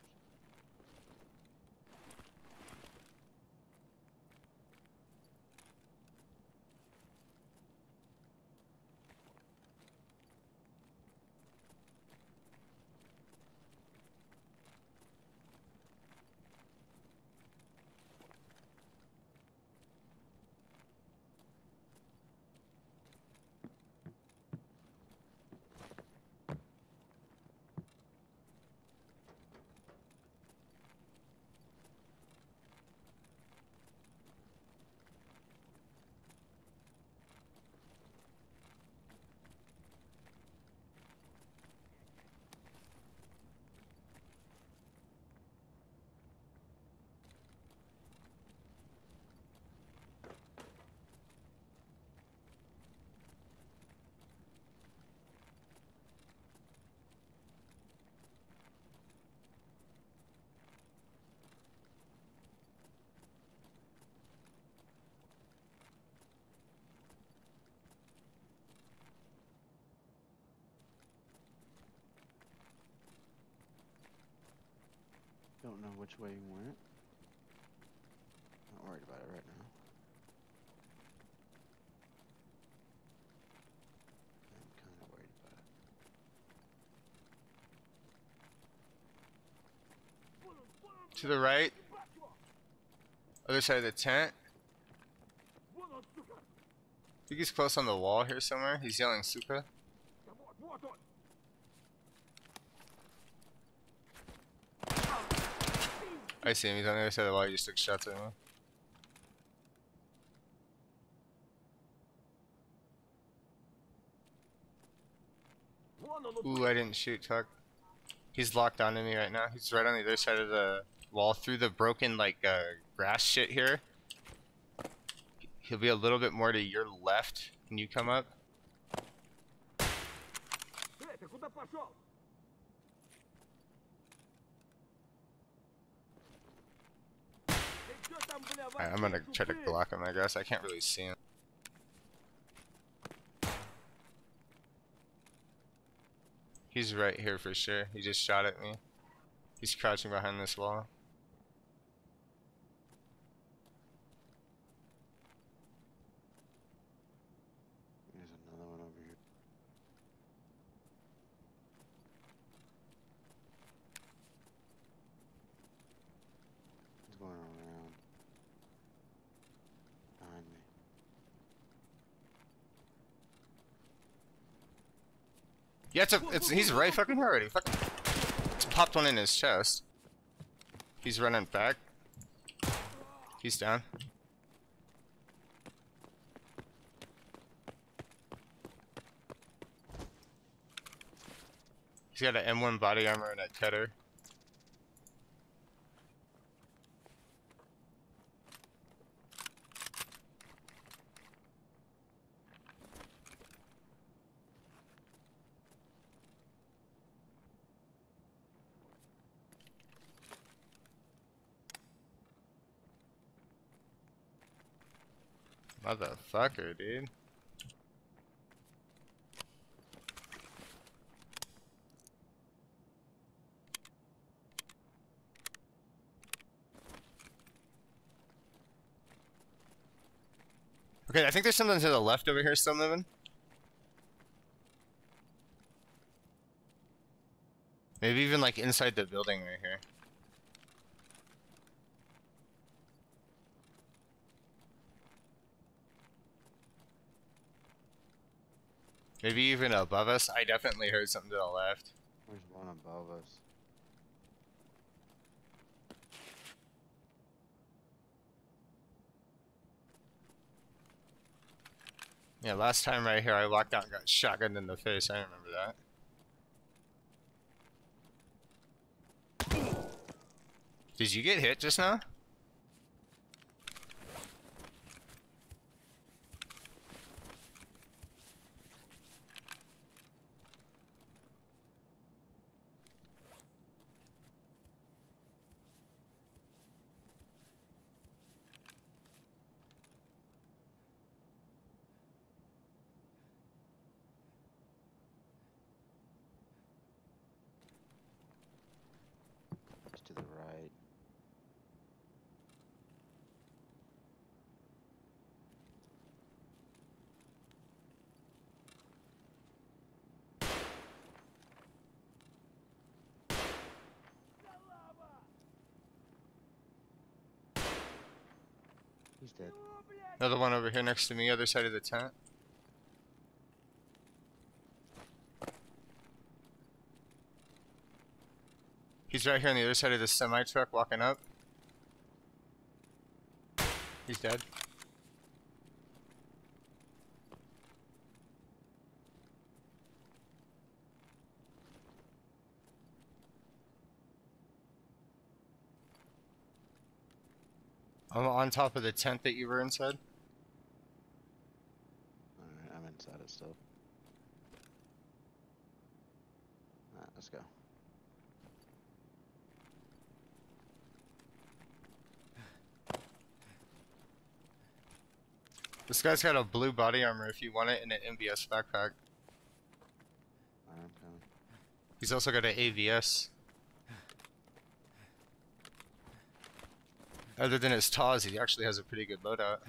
Don't know which way he went. Not worried about it right now. I'm kind of worried about it. To the right. Other side of the tent. I think he's close on the wall here somewhere. He's yelling Suka. I see him. He's on the other side of the wall. He just took shots at me. Ooh, I didn't shoot, Tuck. He's locked onto me right now. He's right on the other side of the wall through the broken, like, grass shit here. He'll be a little bit more to your left when you come up. Alright, I'm gonna try to block him, I guess. I can't really see him. He's right here for sure. He just shot at me. He's crouching behind this wall. There's another one over here. He's going around. Behind me. Yeah, he's right fucking here already. Fucking popped one in his chest. He's running back. He's down. He's got an M1 body armor and a cutter. Motherfucker, dude. Okay, I think there's something to the left over here still moving. Maybe even like inside the building right here. Maybe even above us. I definitely heard something to the left. There's one above us. Yeah, last time right here I walked out and got shotgunned in the face. I remember that. Did you get hit just now? It's to the right. He's dead. Another one over here next to me, other side of the tent. He's right here on the other side of this semi-truck walking up. He's dead. I'm on top of the tent that you were inside. Alright, I'm inside it still. Alright, let's go. This guy's got a blue body armor if you want it in an MBS backpack. I'm coming. He's also got an AVS. Other than his TAWs, he actually has a pretty good loadout.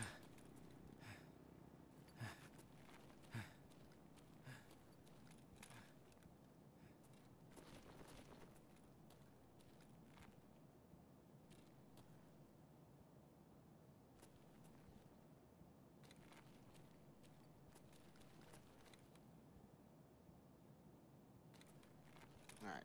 Alright.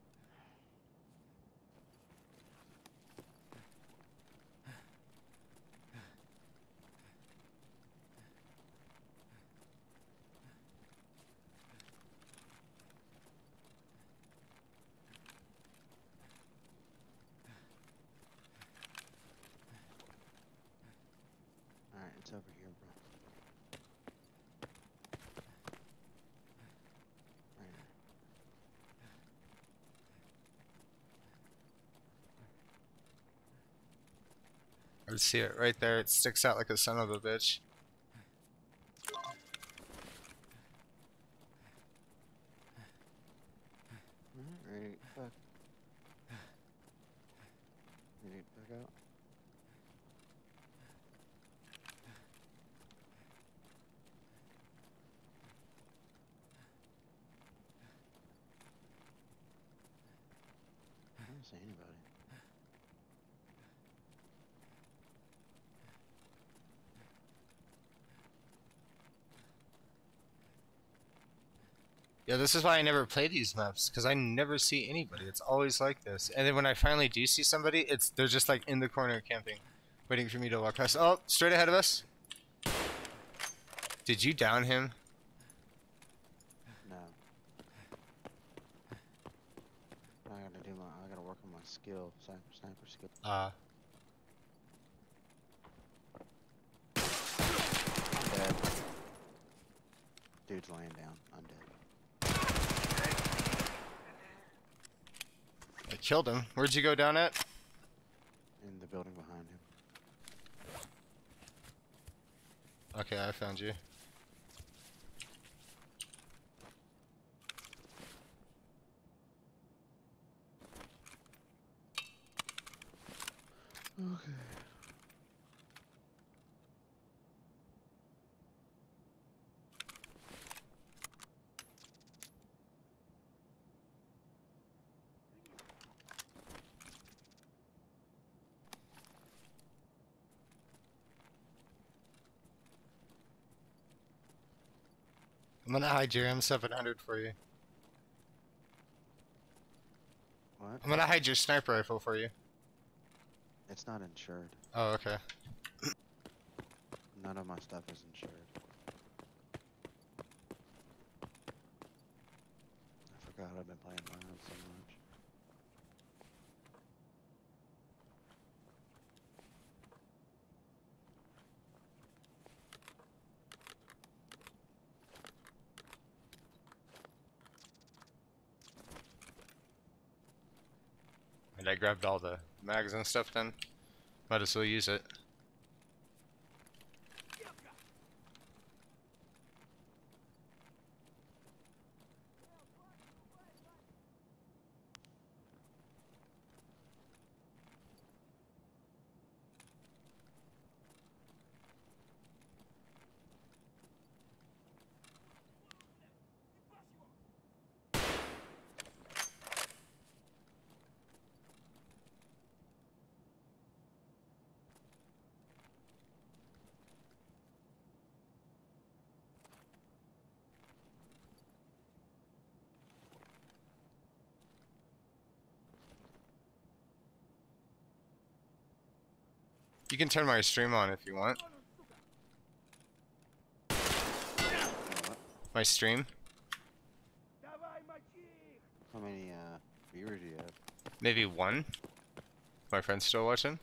Alright, it's over here, bro. Right here. I see it right there. It sticks out like a son of a bitch. Alright, ready to get fucked. Ready to get back out? I don't see anybody. Yeah, this is why I never play these maps, because I never see anybody. It's always like this. And then when I finally do see somebody, they're just like in the corner camping, waiting for me to walk past. Oh, straight ahead of us. Did you down him? No. I gotta work on my skill, sniper skill. I'm dead. Dude's laying down. I'm dead. I killed him. Where'd you go down at? In the building behind him. Okay, I found you. Okay. I'm gonna hide your M700 for you. What? I'm gonna hide your sniper rifle for you. It's not insured. Oh, okay. None of my stuff is insured. I forgot I've been playing around so much. And I grabbed all the mags and stuff then. Might as well use it. You can turn my stream on if you want. What? My stream? How many viewers do you have? Maybe one? My friend's still watching?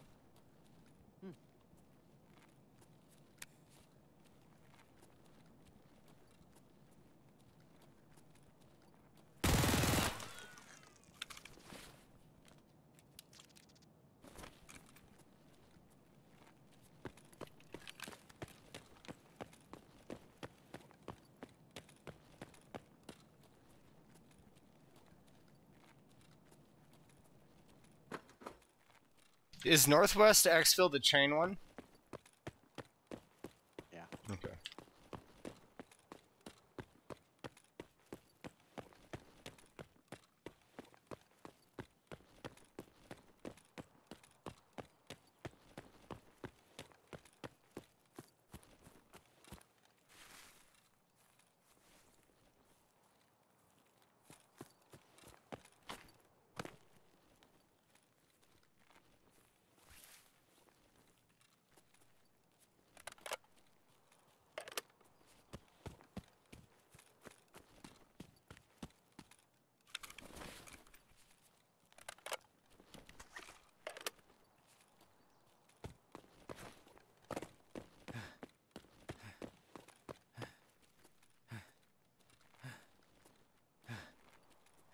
Is Northwest Exfil the chain one? Yeah. Okay.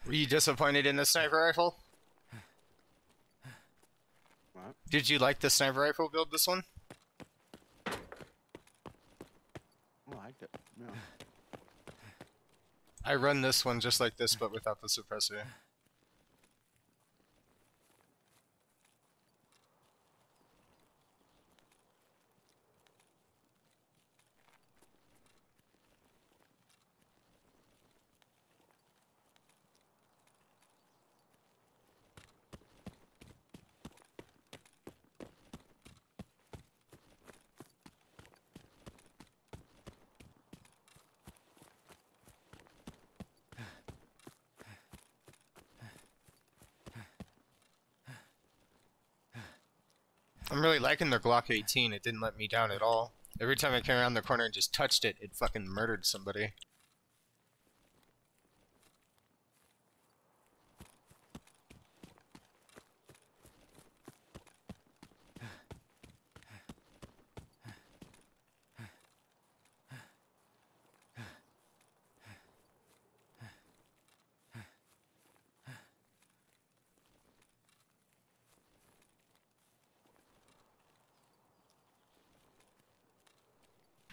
Were you disappointed in the sniper rifle? What? Did you like the sniper rifle build this one? I liked it. Yeah. I run this one just like this but without the suppressor. I'm really liking their Glock 18. It didn't let me down at all. Every time I came around the corner and just touched it, it fucking murdered somebody.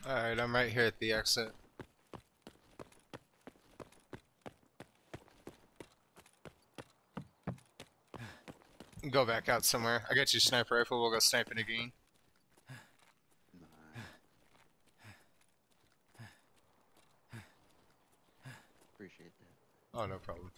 Alright, I'm right here at the exit. Go back out somewhere. I got your sniper rifle, we'll go sniping again. Nice. Appreciate that. Oh, no problem.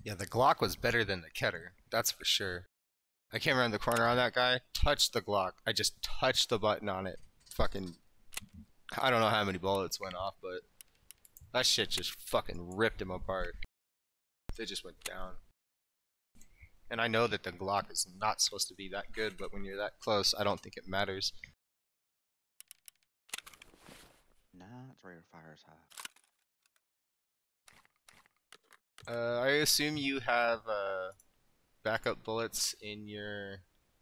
Yeah, the Glock was better than the Keter. That's for sure. I came around the corner on that guy, touched the Glock. I just touched the button on it. Fucking, I don't know how many bullets went off, but that shit just fucking ripped him apart. They just went down. And I know that the Glock is not supposed to be that good, but when you're that close, I don't think it matters. Nah, its rate of fire is high. I assume you have backup bullets in your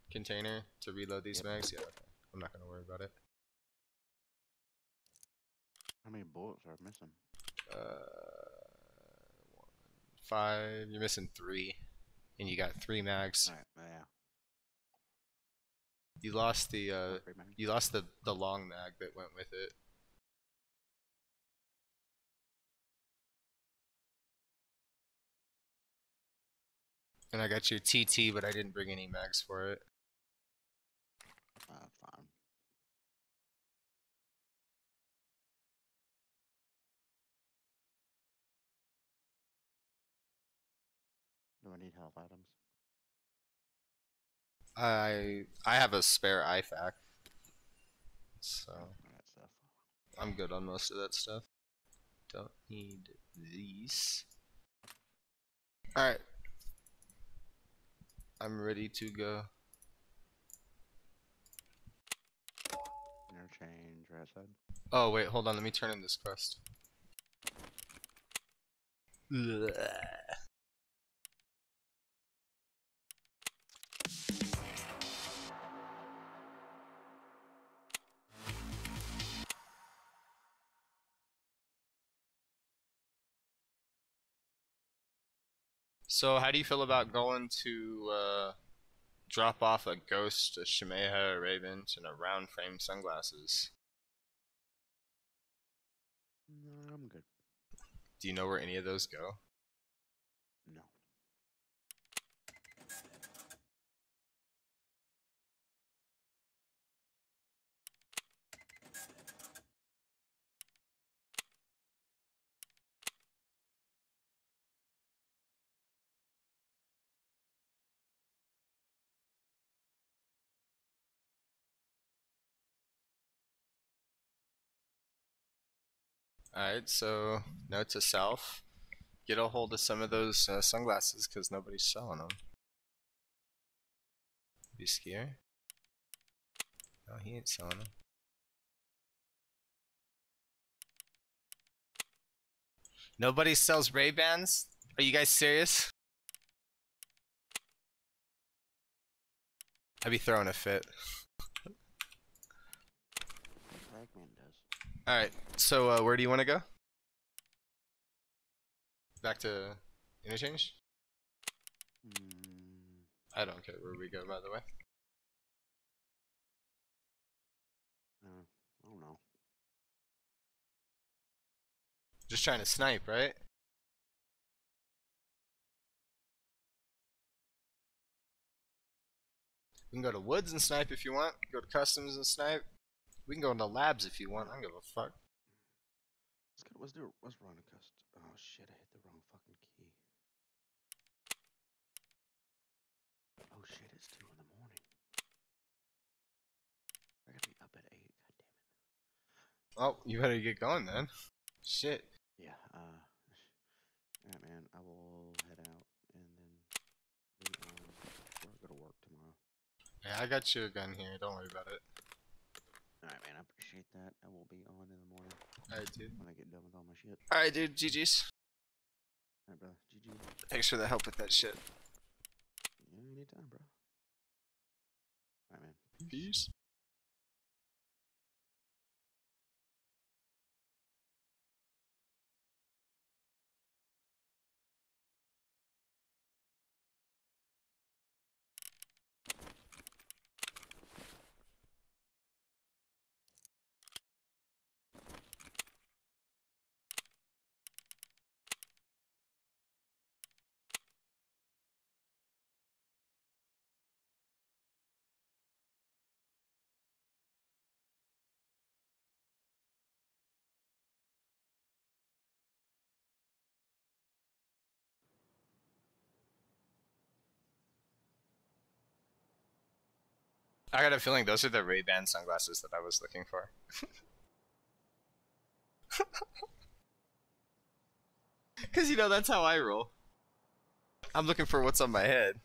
container to reload these mags? Yeah, okay. I'm not gonna worry about it. How many bullets are missing? 5. You're missing 3, and you got 3 mags. Alright, yeah. You lost the Three mags. the long mag that went with it. And I got your TT, but I didn't bring any mags for it. Fine. Do I need health items? I have a spare IFAK, so That stuff. I'm good on most of that stuff. Don't need these. Alright. I'm ready to go. Interchange right side. Oh wait, hold on, let me turn in this quest. Ugh. So how do you feel about going to drop off a Ghost, a Shimeha, a Ravens, and a round frame sunglasses? No, I'm good. Do you know where any of those go? No. Alright, so note to self. Get a hold of some of those sunglasses because nobody's selling them. Be scared? No, he ain't selling them. Nobody sells Ray-Bans? Are you guys serious? I'd be throwing a fit. Ragman does. Alright, so where do you want to go? Back to interchange? I don't care where we go, by the way. I don't know. Just trying to snipe, right? We can go to woods and snipe if you want. Go to customs and snipe. We can go into labs if you want. I don't give a fuck. Let's run a cust. Oh shit! I hit the wrong fucking key. Oh shit! It's 2 in the morning. I gotta be up at 8. God damn it. Oh, you better get going then. Shit. Yeah. Alright, man. I will head out and then be on. Go to work tomorrow. Yeah, I got your gun here. Don't worry about it. Alright, man. I appreciate that. I will be on in the morning Alright, dude. when I get done with all my shit. Alright, dude. GG's. Alright, brother. GG. Thanks for the help with that shit. Yeah, anytime, bro. Alright, man. Peace. I got a feeling those are the Ray-Ban sunglasses that I was looking for. Cause you know that's how I roll. I'm looking for what's on my head.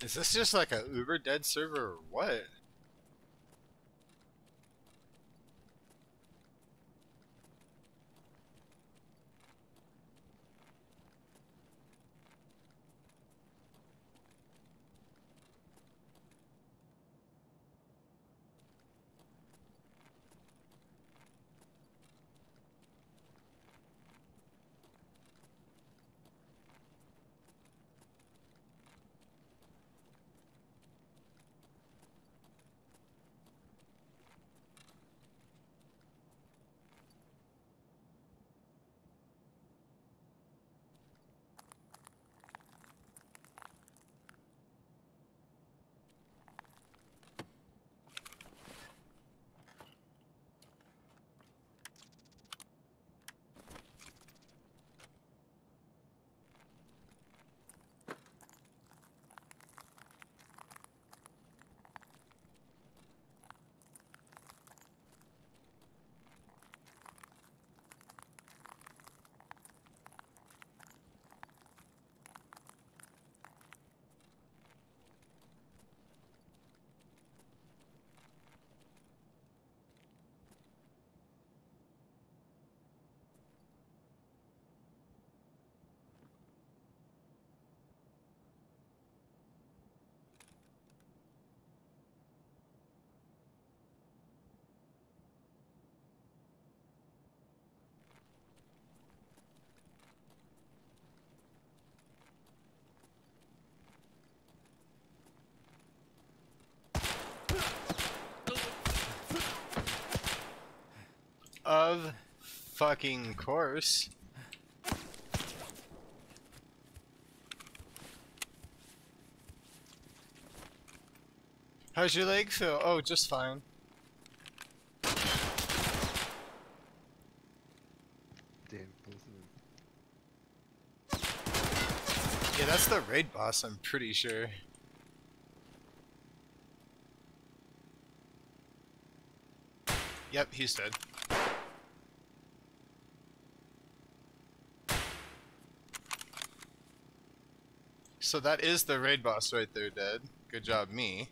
Is this just like a uber dead server or what? Of fucking course. How's your leg feel? Oh, just fine. Damn, both of them. Yeah, that's the raid boss, I'm pretty sure. Yep, he's dead. So that is the raid boss right there, dead. Good job, me.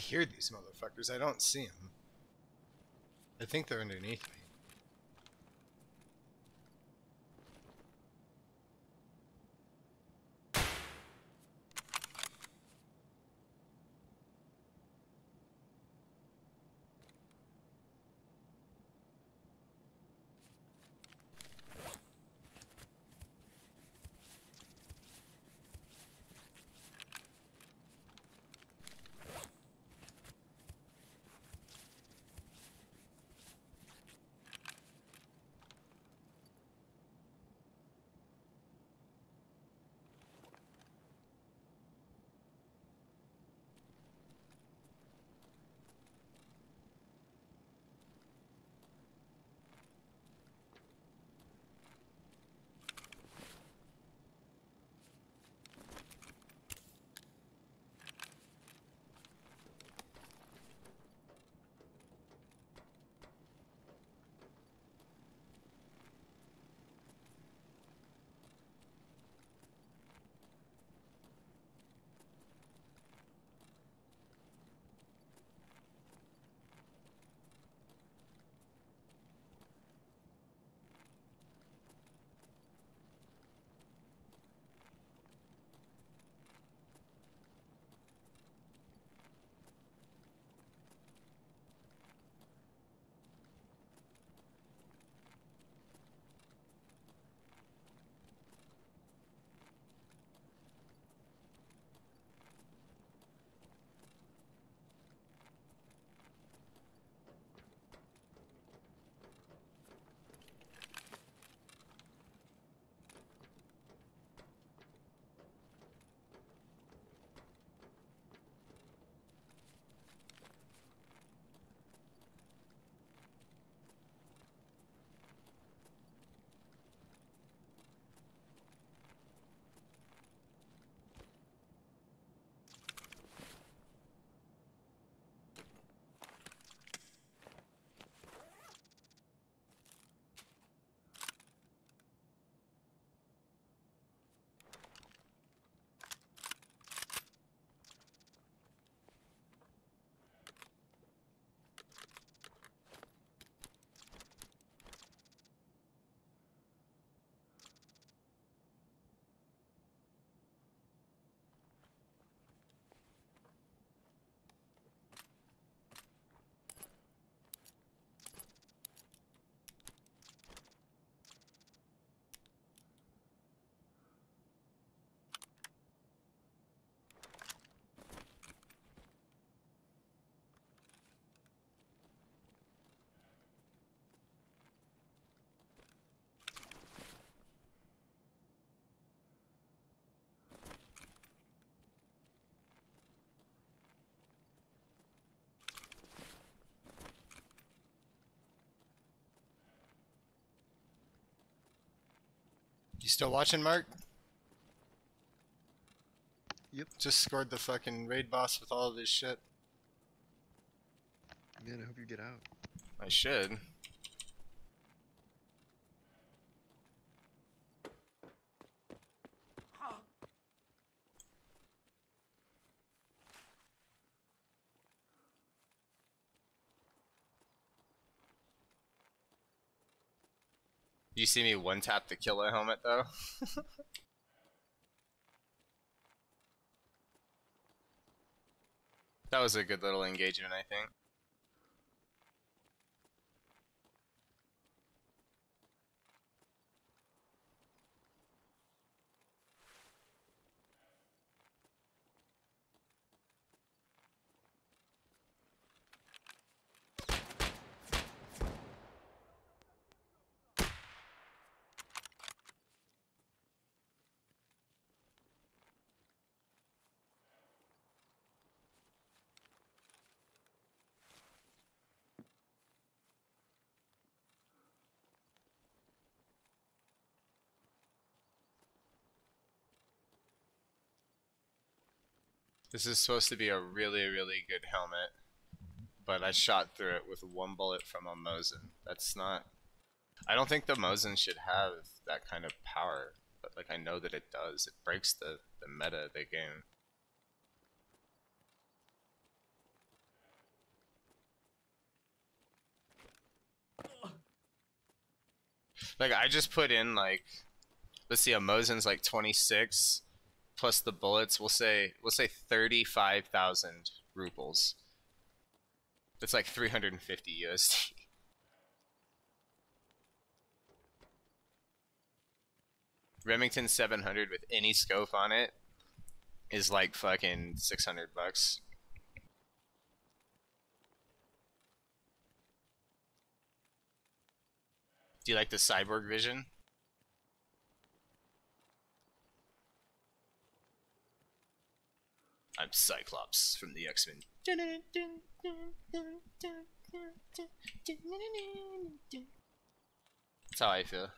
I hear these motherfuckers, I don't see them. I think they're underneath me. You still watching, Mark? Yep. Just scored the fucking raid boss with all of his shit. Man, I hope you get out. I should. You see me one tap the killer helmet though? That was a good little engagement, I think. This is supposed to be a really, really good helmet, but I shot through it with one bullet from a Mosin. That's not... I don't think the Mosin should have that kind of power, but like I know that it does. It breaks the meta of the game. Like I just put in like, let's see, a Mosin's like 26 plus the bullets. We'll say 35,000 rubles. That's like 350 USD. Remington 700 with any scope on it is like fucking 600 bucks. Do you like the cyborg vision? I'm Cyclops from the X-Men. That's how I feel.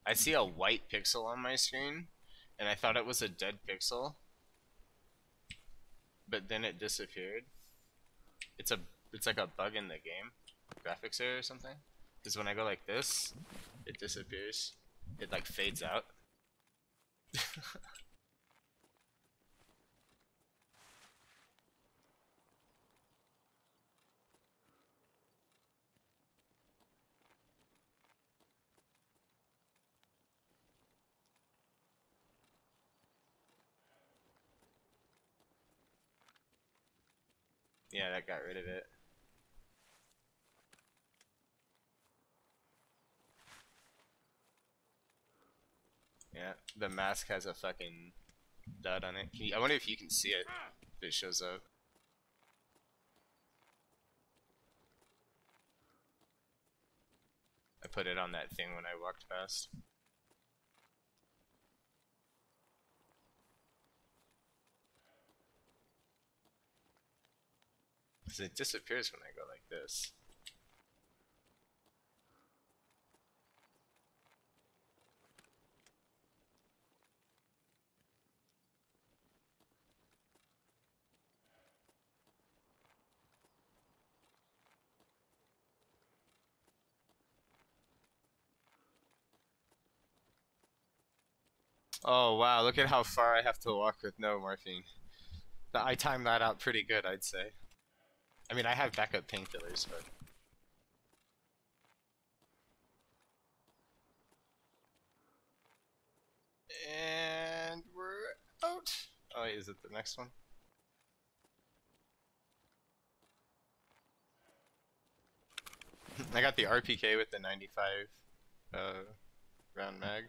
I see a white pixel on my screen, and I thought it was a dead pixel, but then it disappeared. It's like a bug in the game, graphics error or something. Because when I go like this, it disappears. It like fades out. Yeah, that got rid of it. Yeah, the mask has a fucking dud on it. I wonder if you can see it if it shows up. I put it on that thing when I walked past. Because it disappears when I go like this. Oh wow, look at how far I have to walk with no morphine. I timed that out pretty good, I'd say. I mean, I have backup painkillers, but... And we're out. Oh wait, is it the next one? I got the RPK with the 95 round mag.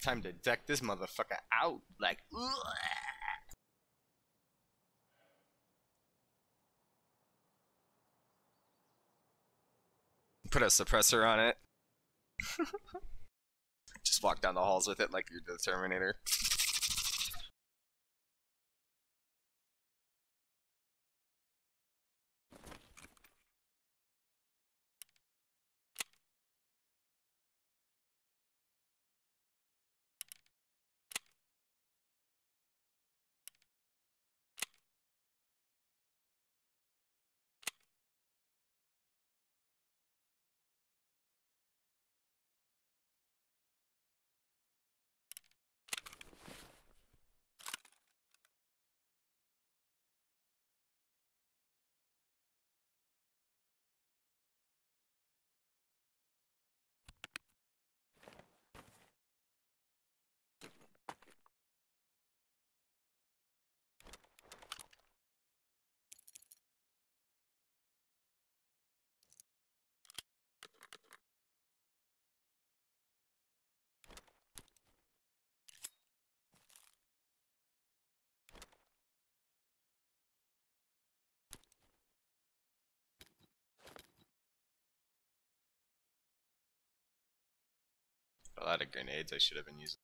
Time to deck this motherfucker out, like, ugh. Put a suppressor on it. Just walk down the halls with it like you're the Terminator. A lot of grenades I should have been using.